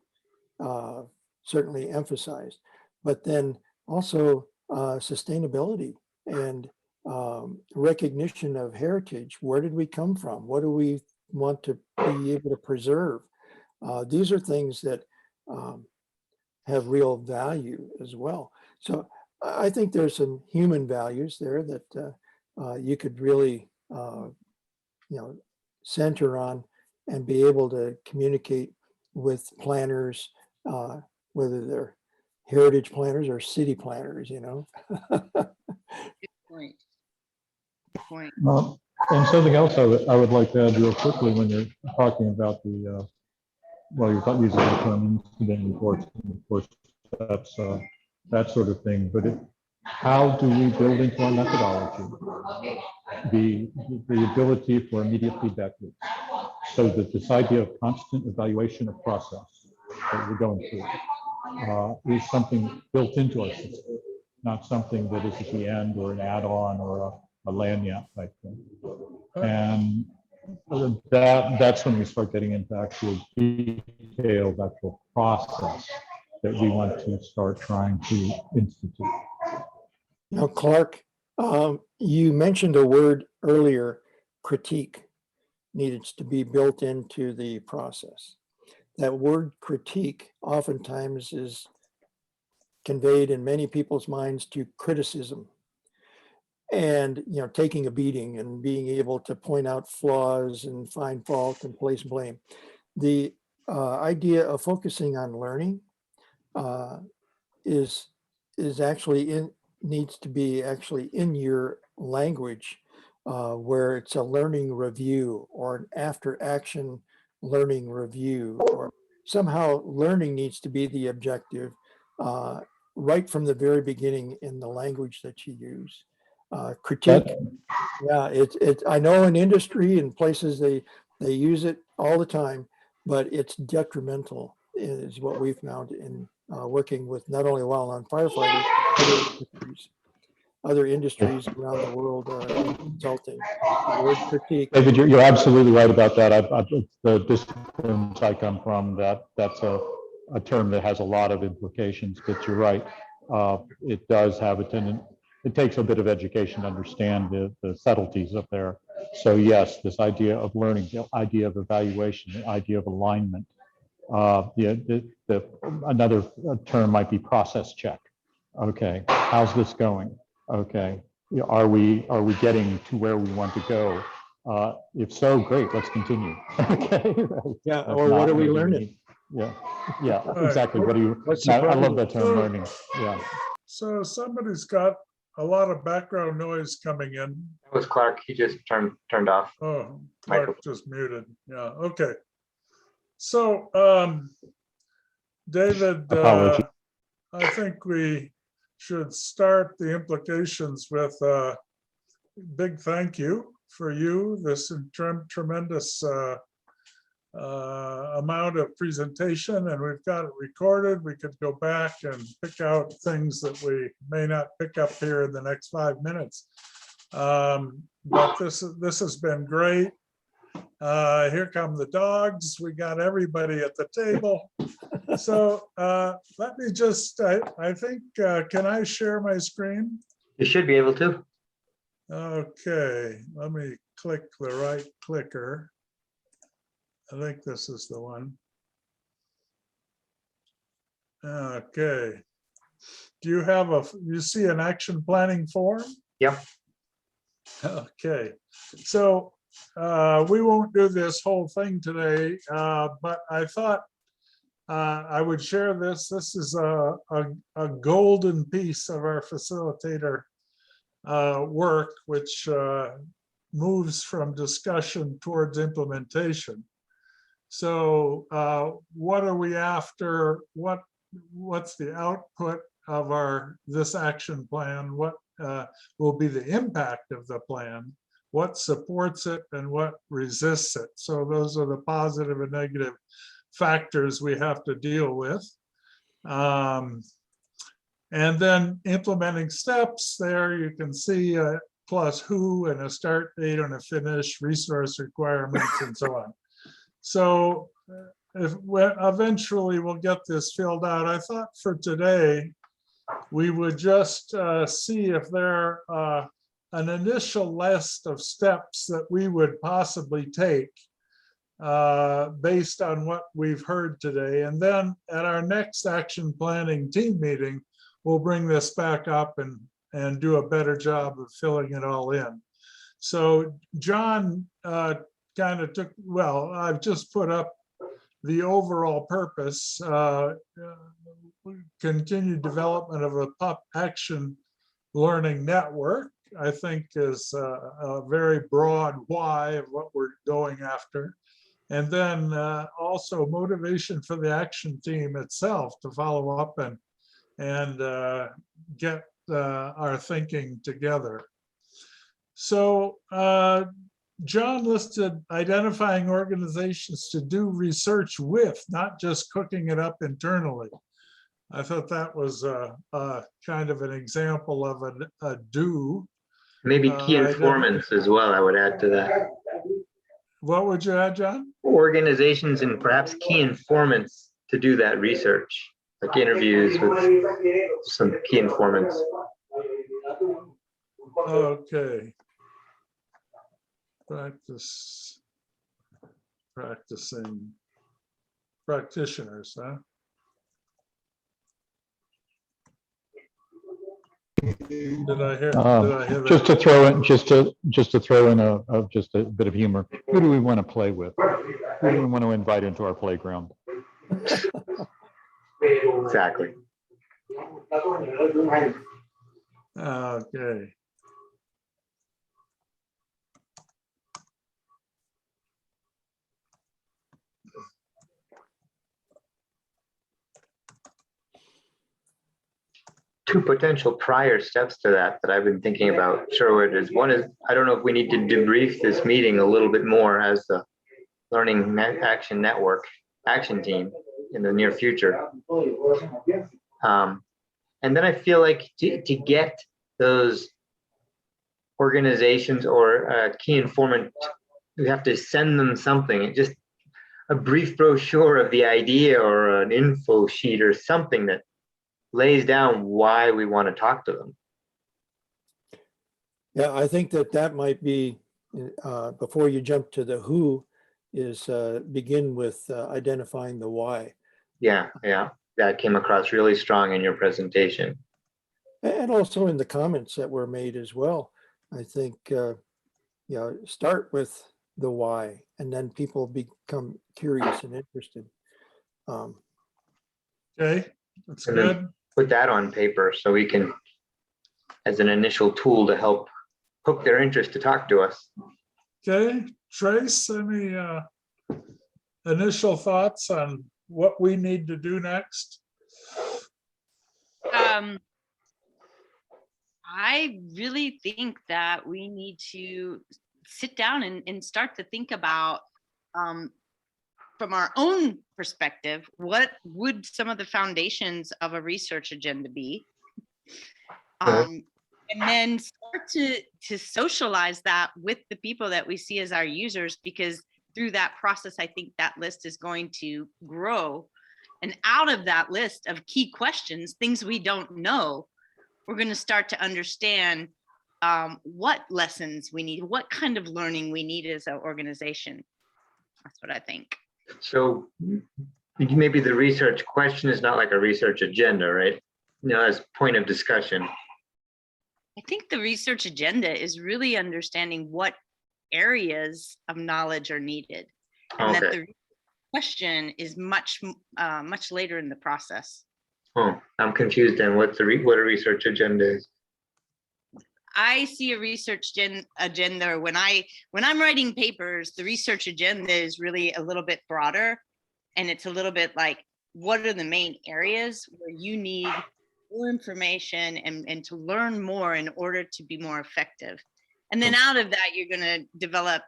certainly emphasized, but then also sustainability and recognition of heritage. Where did we come from? What do we want to be able to preserve? These are things that have real value as well. So I think there's some human values there that you could really, center on and be able to communicate with planners, whether they're heritage planners or city planners, Good point. Good point. And something else I would like to add real quickly when you're talking about the, you're using the term incident reports, and of course, that's that sort of thing, but how do we build into our methodology the ability for immediate feedback loops, so that this idea of constant evaluation of process that we're going through is something built into our system, not something that is at the end or an add-on or a lanyard type thing. And that's when we start getting into actual detailed actual process that we want to start trying to institute. Now, Clark, you mentioned a word earlier, critique needs to be built into the process. That word critique oftentimes is conveyed in many people's minds to criticism and, you know, taking a beating and being able to point out flaws and find fault and place blame. The idea of focusing on learning is actually needs to be actually in your language, where it's a learning review or an after action learning review, or somehow learning needs to be the objective right from the very beginning in the language that you use. Critique, yeah, it's I know in industry and places they use it all the time, but it's detrimental is what we've found in working with not only wildland firefighters, but other industries around the world in consulting. The word critique. David, you're absolutely right about that. The disciplines I come from, that's a term that has a lot of implications, but you're right. It does have a tendency, it takes a bit of education to understand the subtleties of there. So yes, this idea of learning, the idea of evaluation, the idea of alignment. Another term might be process check. Okay, how's this going? Okay, are we getting to where we want to go? If so, great, let's continue. Okay. Yeah, or what are we learning? Yeah, exactly. Right. What do you? What's the I problem? love that term, learning. Yeah. So somebody's got a lot of background noise coming in. That was Clark. He just turned off. Oh, Michael. Clark just muted. Yeah, okay. So, David, Apologies. I think we should start the implications with a big thank you for you, this tremendous amount of presentation, and we've got it recorded. We could go back and pick out things that we may not pick up here in the next 5 minutes. But this has been great. Here come the dogs. We got everybody at the table. So let me just, I think, can I share my screen? You should be able to. Okay, let me click the right clicker. I think this is the one. Okay. Do you have you see an action planning form? Yep. Okay, so we won't do this whole thing today, but I thought I would share this. This is a golden piece of our facilitator work, which moves from discussion towards implementation. So what are we after? What's the output of this action plan? What will be the impact of the plan? What supports it and what resists it? So those are the positive and negative factors we have to deal with. And then implementing steps, there you can see plus who and a start date and a finish, resource requirements, and so on. So eventually we'll get this filled out. I thought for today, we would just see if there are an initial list of steps that we would possibly take based on what we've heard today. And then at our next action planning team meeting, we'll bring this back up and do a better job of filling it all in. So John kind of took, well, I've just put up the overall purpose, continued development of a PUP action learning network, I think is a very broad why of what we're going after. And then also motivation for the action team itself to follow up and get our thinking together. So John listed identifying organizations to do research with, not just cooking it up internally. I thought that was kind of an example of a do. Maybe key I didn't- informants as well, I would add to that. What would you add, John? Organizations and perhaps key informants to do that research, like interviews with some key informants. Okay. Practicing practitioners, huh? Did I hear that? Just to throw in, just to throw in just a bit of humor. Who do we want to play with? Who do we want to invite into our playground? Exactly. Okay. Two potential prior steps to that I've been thinking about, Sherwood, is one is, I don't know if we need to debrief this meeting a little bit more as the Learning Action Network action team in the near future. And then I feel like to get those organizations or key informant, we have to send them something, just a brief brochure of the idea or an info sheet or something that lays down why we want to talk to them. Yeah, I think that might be, before you jump to the who, is begin with identifying the why. Yeah, that came across really strong in your presentation. And also in the comments that were made as well. I think, start with the why, and then people become curious and interested. Okay, that's And then good. put that on paper so we can, as an initial tool to help hook their interest to talk to us. Okay, Trace, any initial thoughts on what we need to do next? I really think that we need to sit down and start to think about, from our own perspective, what would some of the foundations of a research agenda be? And then start to socialize that with the people that we see as our users, because through that process, I think that list is going to grow. And out of that list of key questions, things we don't know, we're going to start to understand what lessons we need, what kind of learning we need as an organization. That's what I think. So maybe the research question is not like a research agenda, right? As point of discussion. I think the research agenda is really understanding what areas of knowledge are needed, and that the question is much later in the process. Oh, I'm confused then. What a research agenda is. I see a research agenda when I'm writing papers. The research agenda is really a little bit broader, and it's a little bit like, what are the main areas where you need more information and to learn more in order to be more effective. And then out of that, you're going to develop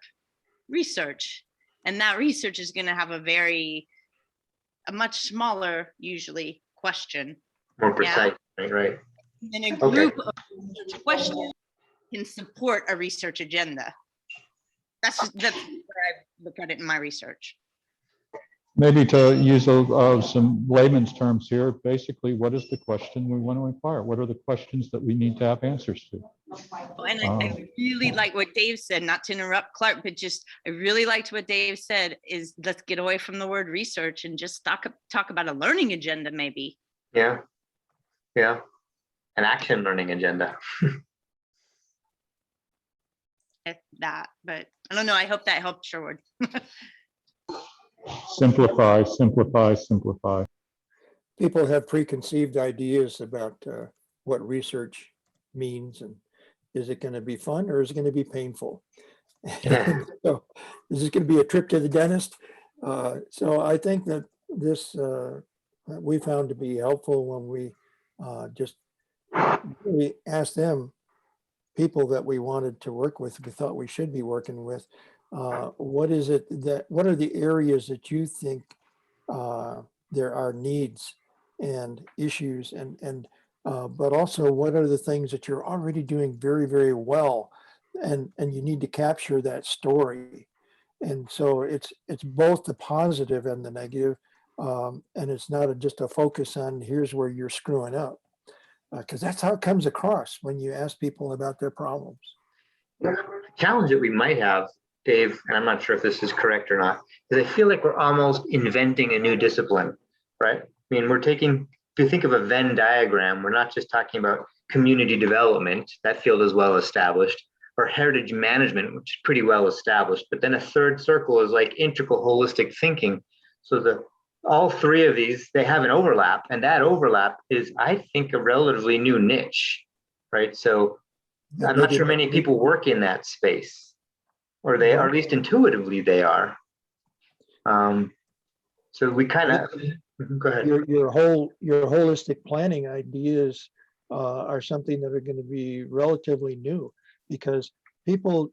research, and that research is going to have a much smaller, usually, question. More precise, right? And a group of research questions can support a research agenda. That's where I look at it in my research. Maybe to use some layman's terms here, basically, what is the question we want to inquire? What are the questions that we need to have answers to? And I really like what Dave said, not to interrupt Clark, but I really liked what Dave said is, let's get away from the word research and just talk about a learning agenda, maybe. Yeah. An action learning agenda. That, but I don't know. I hope that helped, Sherwood. Simplify, simplify, simplify. People have preconceived ideas about what research means, and is it going to be fun or is it going to be painful? So, is this going to be a trip to the dentist? So I think that this we found to be helpful when we just really asked them, people that we wanted to work with, we thought we should be working with, what are the areas that you think there are needs and issues, and but also what are the things that you're already doing very, very well, and you need to capture that story. And so it's both the positive and the negative, and it's not just a focus on here's where you're screwing up, because that's how it comes across when you ask people about their problems. The challenge that we might have, Dave, and I'm not sure if this is correct or not, is I feel like we're almost inventing a new discipline, right? I mean, we're taking, if you think of a Venn diagram, we're not just talking about community development, that field is well established, or heritage management, which is pretty well established. But then a third circle is like integral holistic thinking. So all three of these, they have an overlap, and that overlap is, I think, a relatively new niche, right? So I'm not sure many people work in that space, or they, or at least intuitively they are. So we kind of, go ahead. Your holistic planning ideas are something that are going to be relatively new, because people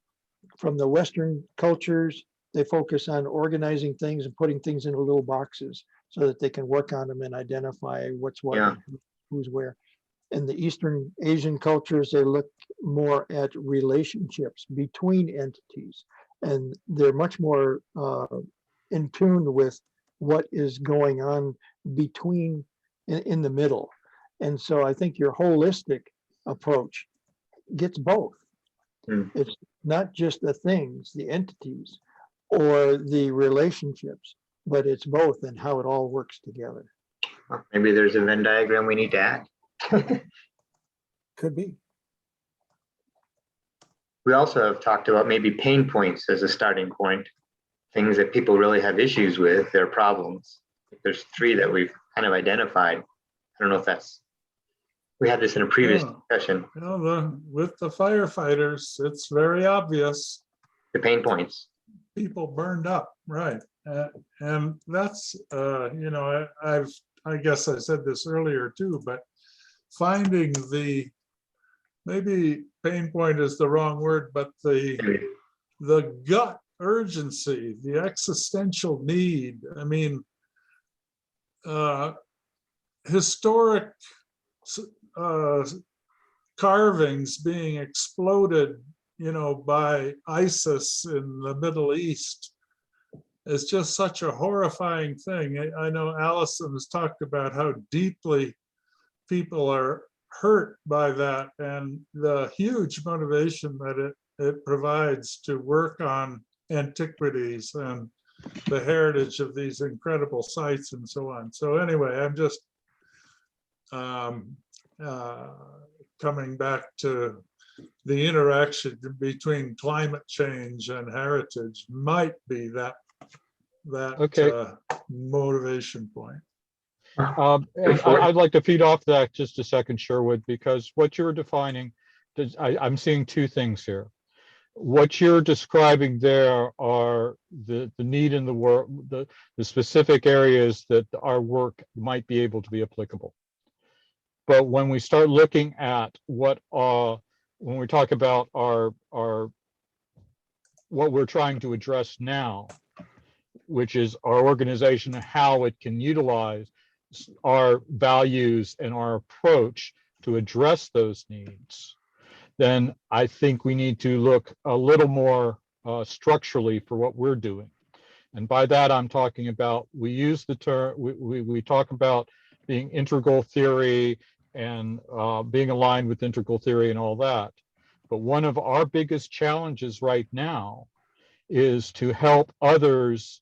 from the Western cultures, they focus on organizing things and putting things into little boxes so that they can work on them and identify what's what, and who's where. In the Eastern Asian cultures, they look more at relationships between entities, and they're much more in tune with what is going on between, in the middle. And so I think your holistic approach gets both. It's not just the things, the entities, or the relationships, but it's both and how it all works together. Maybe there's a Venn diagram we need to add. Could be. We also have talked about maybe pain points as a starting point, things that people really have issues with, their problems. There's three that we've kind of identified. I don't know if that's, we had this in a previous discussion. You know, with the firefighters, it's very obvious. The pain points. People burned up, right? And that's, you know, I guess I said this earlier too, but finding the, maybe pain point is the wrong word, but the gut urgency, the existential need. I mean, historic carvings being exploded, you know, by ISIS in the Middle East is just such a horrifying thing. I know Allison has talked about how deeply people are hurt by that, and the huge motivation that it provides to work on antiquities and the heritage of these incredible sites and so on. So anyway, I'm just coming back to the interaction between climate change and heritage might be that motivation point. And I'd like to feed off that just a second, Sherwood, because what you're defining, I'm seeing two things here. What you're describing there are the need in the world, the specific areas that our work might be able to be applicable. But when we start looking at when we talk about what we're trying to address now, which is our organization and how it can utilize our values and our approach to address those needs, then I think we need to look a little more structurally for what we're doing. And by that, I'm talking about, we use the term, we talk about being integral theory and being aligned with integral theory and all that. But one of our biggest challenges right now is to help others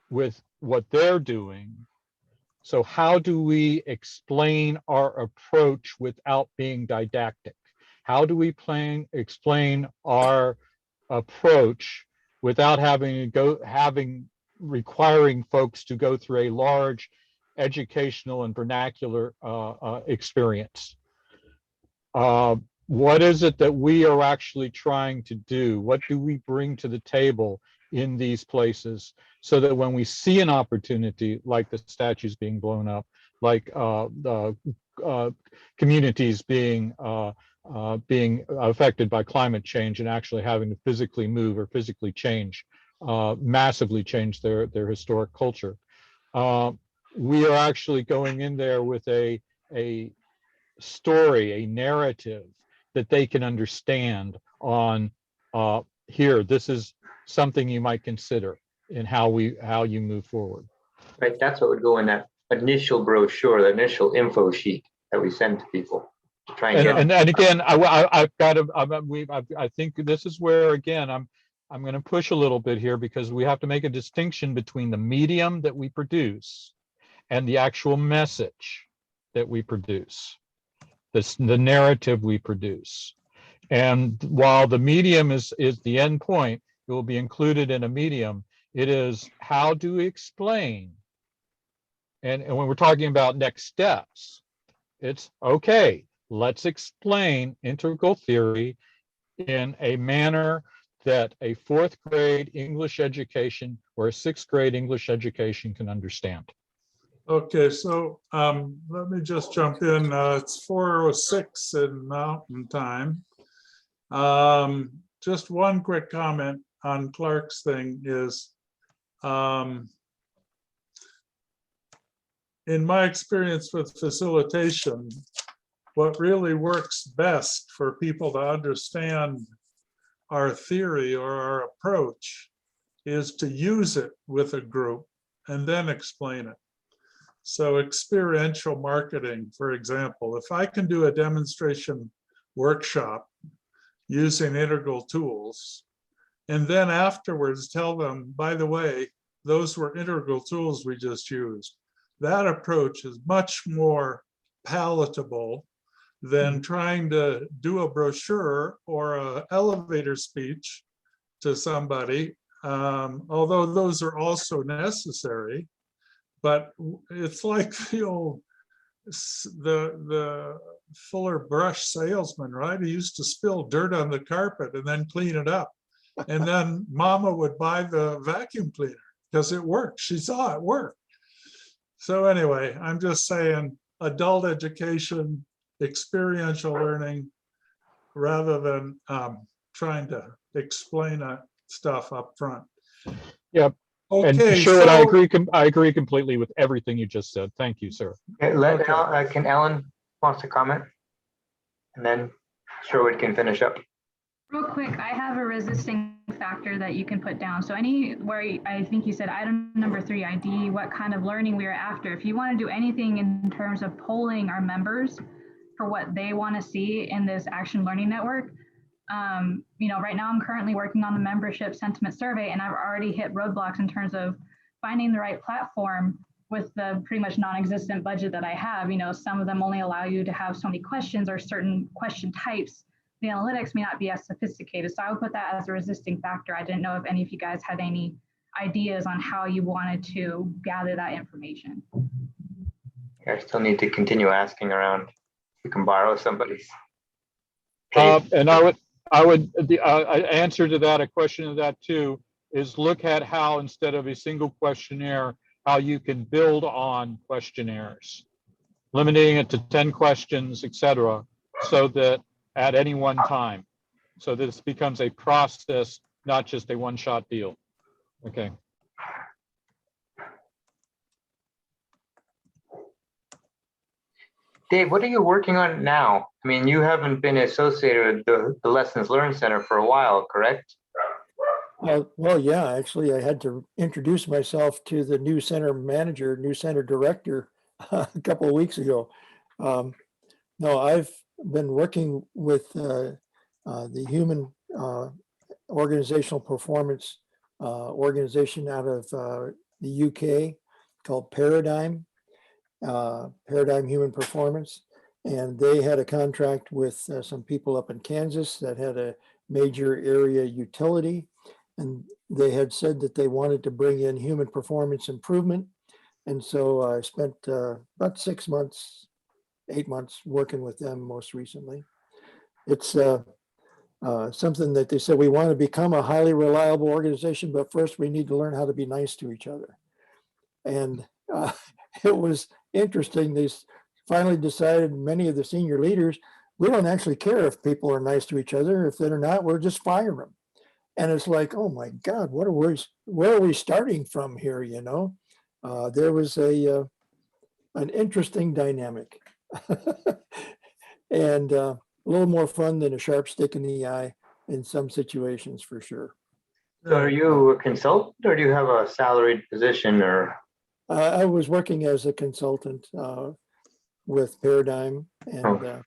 with what they're doing. So how do we explain our approach without being didactic? How do we explain our approach without requiring folks to go through a large educational and vernacular experience? What is it that we are actually trying to do? What do we bring to the table in these places so that when we see an opportunity like the statues being blown up, like the communities being affected by climate change and actually having to physically move or physically change, massively change their historic culture, we are actually going in there with a story, a narrative that they can understand on here, this is something you might consider in how you move forward. Right, that's what would go in that initial brochure, the initial info sheet that we send to people. To try and get And again, I've got to, I think this is where, again, I'm going to push a little bit here, because we have to make a distinction between the medium that we produce and the actual message that we produce, the narrative we produce. And while the medium is the end point, it will be included in a medium. It is how do we explain? And when we're talking about next steps, it's okay, let's explain integral theory in a manner that a 4th grade English education or a 6th grade English education can understand. Okay, so let me just jump in. It's 4:06 in Mountain Time. Just one quick comment on Clark's thing is, in my experience with facilitation, what really works best for people to understand our theory or our approach is to use it with a group and then explain it. So experiential marketing, for example, if I can do a demonstration workshop using integral tools, and then afterwards tell them, by the way, those were integral tools we just used. That approach is much more palatable than trying to do a brochure or an elevator speech to somebody, although those are also necessary. But it's like the Fuller Brush salesman, right? He used to spill dirt on the carpet and then clean it up. And then mama would buy the vacuum cleaner because it worked. She saw it work. So anyway, I'm just saying adult education, experiential learning, rather than trying to explain stuff up front. Yep. And Okay, Sherwood, so I agree completely with everything you just said. Thank you, sir. Okay, can Ellen wants to comment? And then Sherwood can finish up. Real quick, I have a resisting factor that you can put down. So anywhere, I think you said item number 3, ID, what kind of learning we are after. If you want to do anything in terms of polling our members for what they want to see in this action learning network, right now I'm currently working on the membership sentiment survey, and I've already hit roadblocks in terms of finding the right platform with the pretty much non-existent budget that I have. Some of them only allow you to have so many questions or certain question types. The analytics may not be as sophisticated. So I would put that as a resisting factor. I didn't know if any of you guys had any ideas on how you wanted to gather that information. I still need to continue asking around. We can borrow somebody's. And the answer to that, a question to that too, is look at how, instead of a single questionnaire, how you can build on questionnaires, limiting it to 10 questions, etc., so that at any one time, so that this becomes a process, not just a one-shot deal. Okay. Dave, what are you working on now? I mean, you haven't been associated with the Lessons Learned Center for a while, correct? Well, yeah, actually, I had to introduce myself to the new center manager, new center director a couple of weeks ago. No, I've been working with the human organizational performance organization out of the UK called Paradigm Human Performance. And they had a contract with some people up in Kansas that had a major area utility. And they had said that they wanted to bring in human performance improvement. And so I spent about 6 months, 8 months working with them most recently. It's something that they said, we want to become a highly reliable organization, but first we need to learn how to be nice to each other. And it was interesting. They finally decided, many of the senior leaders, we don't actually care if people are nice to each other. If they're not, we'll just fire them. And it's like, oh my God, where are we starting from here? There was an interesting dynamic. and a little more fun than a sharp stick in the eye in some situations for sure. So are you a consultant or do you have a salaried position or? I was working as a consultant with Paradigm, and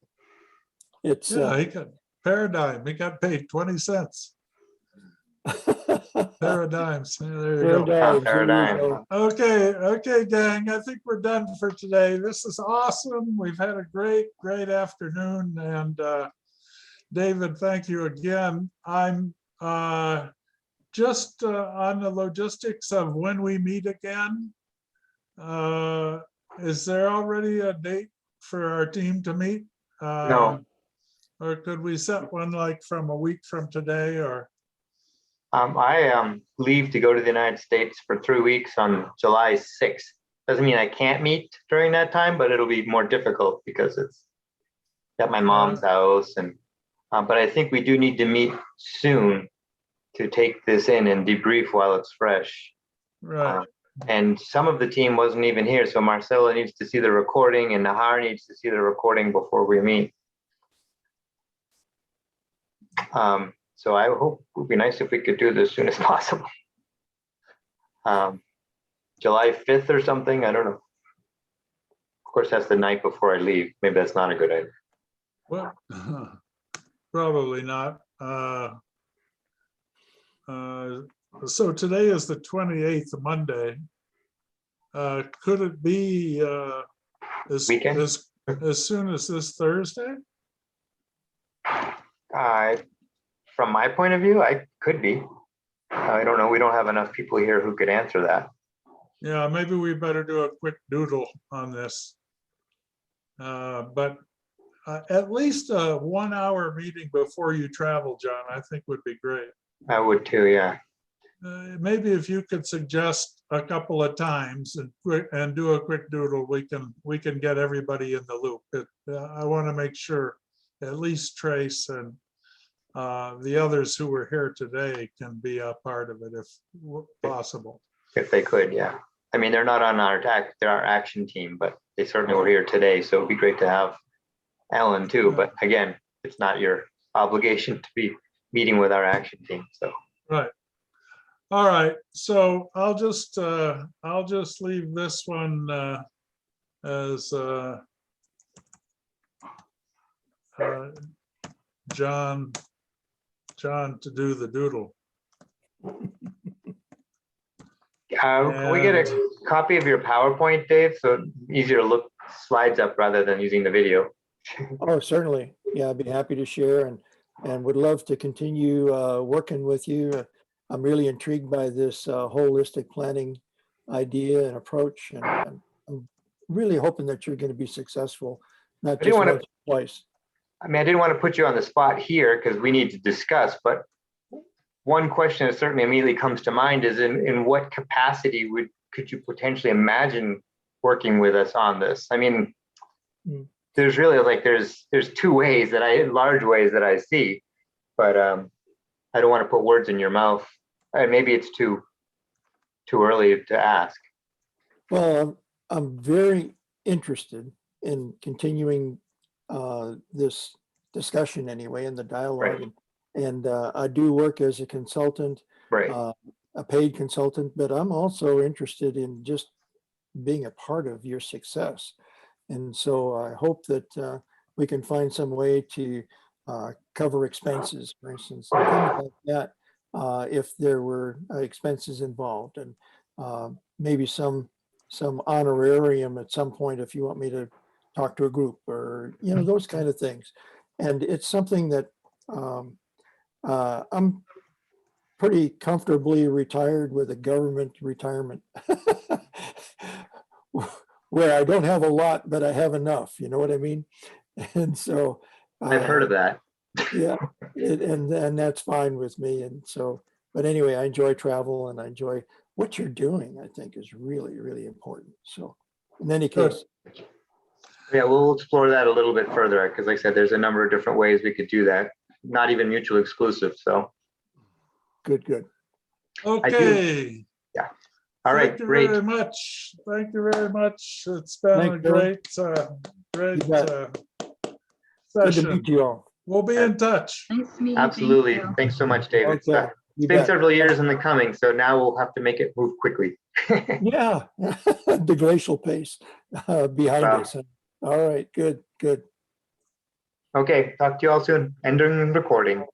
it's Yeah, he got Paradigm. He got paid 20 cents. Paradigms. Yeah, there you go. Paradigm. Paradigm. Okay, gang. I think we're done for today. This is awesome. We've had a great afternoon. And David, thank you again. I'm just on the logistics of when we meet again. Is there already a date for our team to meet? No. Or could we set one like from a week from today or? I leave to go to the United States for 3 weeks on July 6th. Doesn't mean I can't meet during that time, but it'll be more difficult because it's at my mom's house. And but I think we do need to meet soon to take this in and debrief while it's fresh. Right. And some of the team wasn't even here, so Marcella needs to see the recording, and Nahar needs to see the recording before we meet. So I hope it would be nice if we could do this as soon as possible. July 5th or something, I don't know. Of course, that's the night before I leave. Maybe that's not a good idea. Well, probably not. So today is the 28th, Monday. Could it be Weekend? as soon as this Thursday? From my point of view, I could be. I don't know. We don't have enough people here who could answer that. Yeah, maybe we better do a quick doodle on this. But at least a 1 hour meeting before you travel, John, I think would be great. I would too, yeah. Maybe if you could suggest a couple of times and do a quick doodle, we can get everybody in the loop. I want to make sure at least Trace and the others who were here today can be a part of it if possible. If they could, yeah. I mean, they're not on they're our action team, but they certainly were here today. So it'd be great to have Ellen too. But again, it's not your obligation to be meeting with our action team. So right. All right. So I'll just leave this one as John to do the doodle. Can we get a copy of your PowerPoint, Dave? So it's easier to look slides up rather than using the video. Oh, certainly. Yeah, I'd be happy to share and would love to continue working with you. I'm really intrigued by this holistic planning idea and approach, and I'm really hoping that you're going to be successful, not just once or twice. I mean, I didn't want to put you on the spot here because we need to discuss, but one question that certainly immediately comes to mind is in what capacity could you potentially imagine working with us on this? I mean, there's really like, there's two ways large ways that I see, but I don't want to put words in your mouth. And maybe it's too early to ask. Well, I'm very interested in continuing this discussion anyway, in the dialogue. Right. And I do work as a consultant, Right. A paid consultant, but I'm also interested in just being a part of your success. And so I hope that we can find some way to cover expenses, for instance, and things like that, if there were expenses involved, and maybe some honorarium at some point if you want me to talk to a group, or those kind of things. And it's something that I'm pretty comfortably retired with a government retirement where I don't have a lot, but I have enough, you know what I mean? And so I've heard of that. Yeah, and that's fine with me. And so, but anyway, I enjoy travel and I enjoy what you're doing. I think is really, really important. So in any case. Yeah, we'll explore that a little bit further because like I said, there's a number of different ways we could do that. Not even mutually exclusive. So good. Okay. Yeah. All right. Thank you Great. very much. Thank you very much. It's been a great Good to session. meet you all. We'll be in touch. Nice to meet you. Thank Absolutely. you. Thanks so much, David. Okay, So, you it's been bet. several years in the coming, so now we'll have to make it move quickly. Yeah, the glacial pace behind Wow. us. All right, good, good. Okay, talk to you all soon. Ending recording.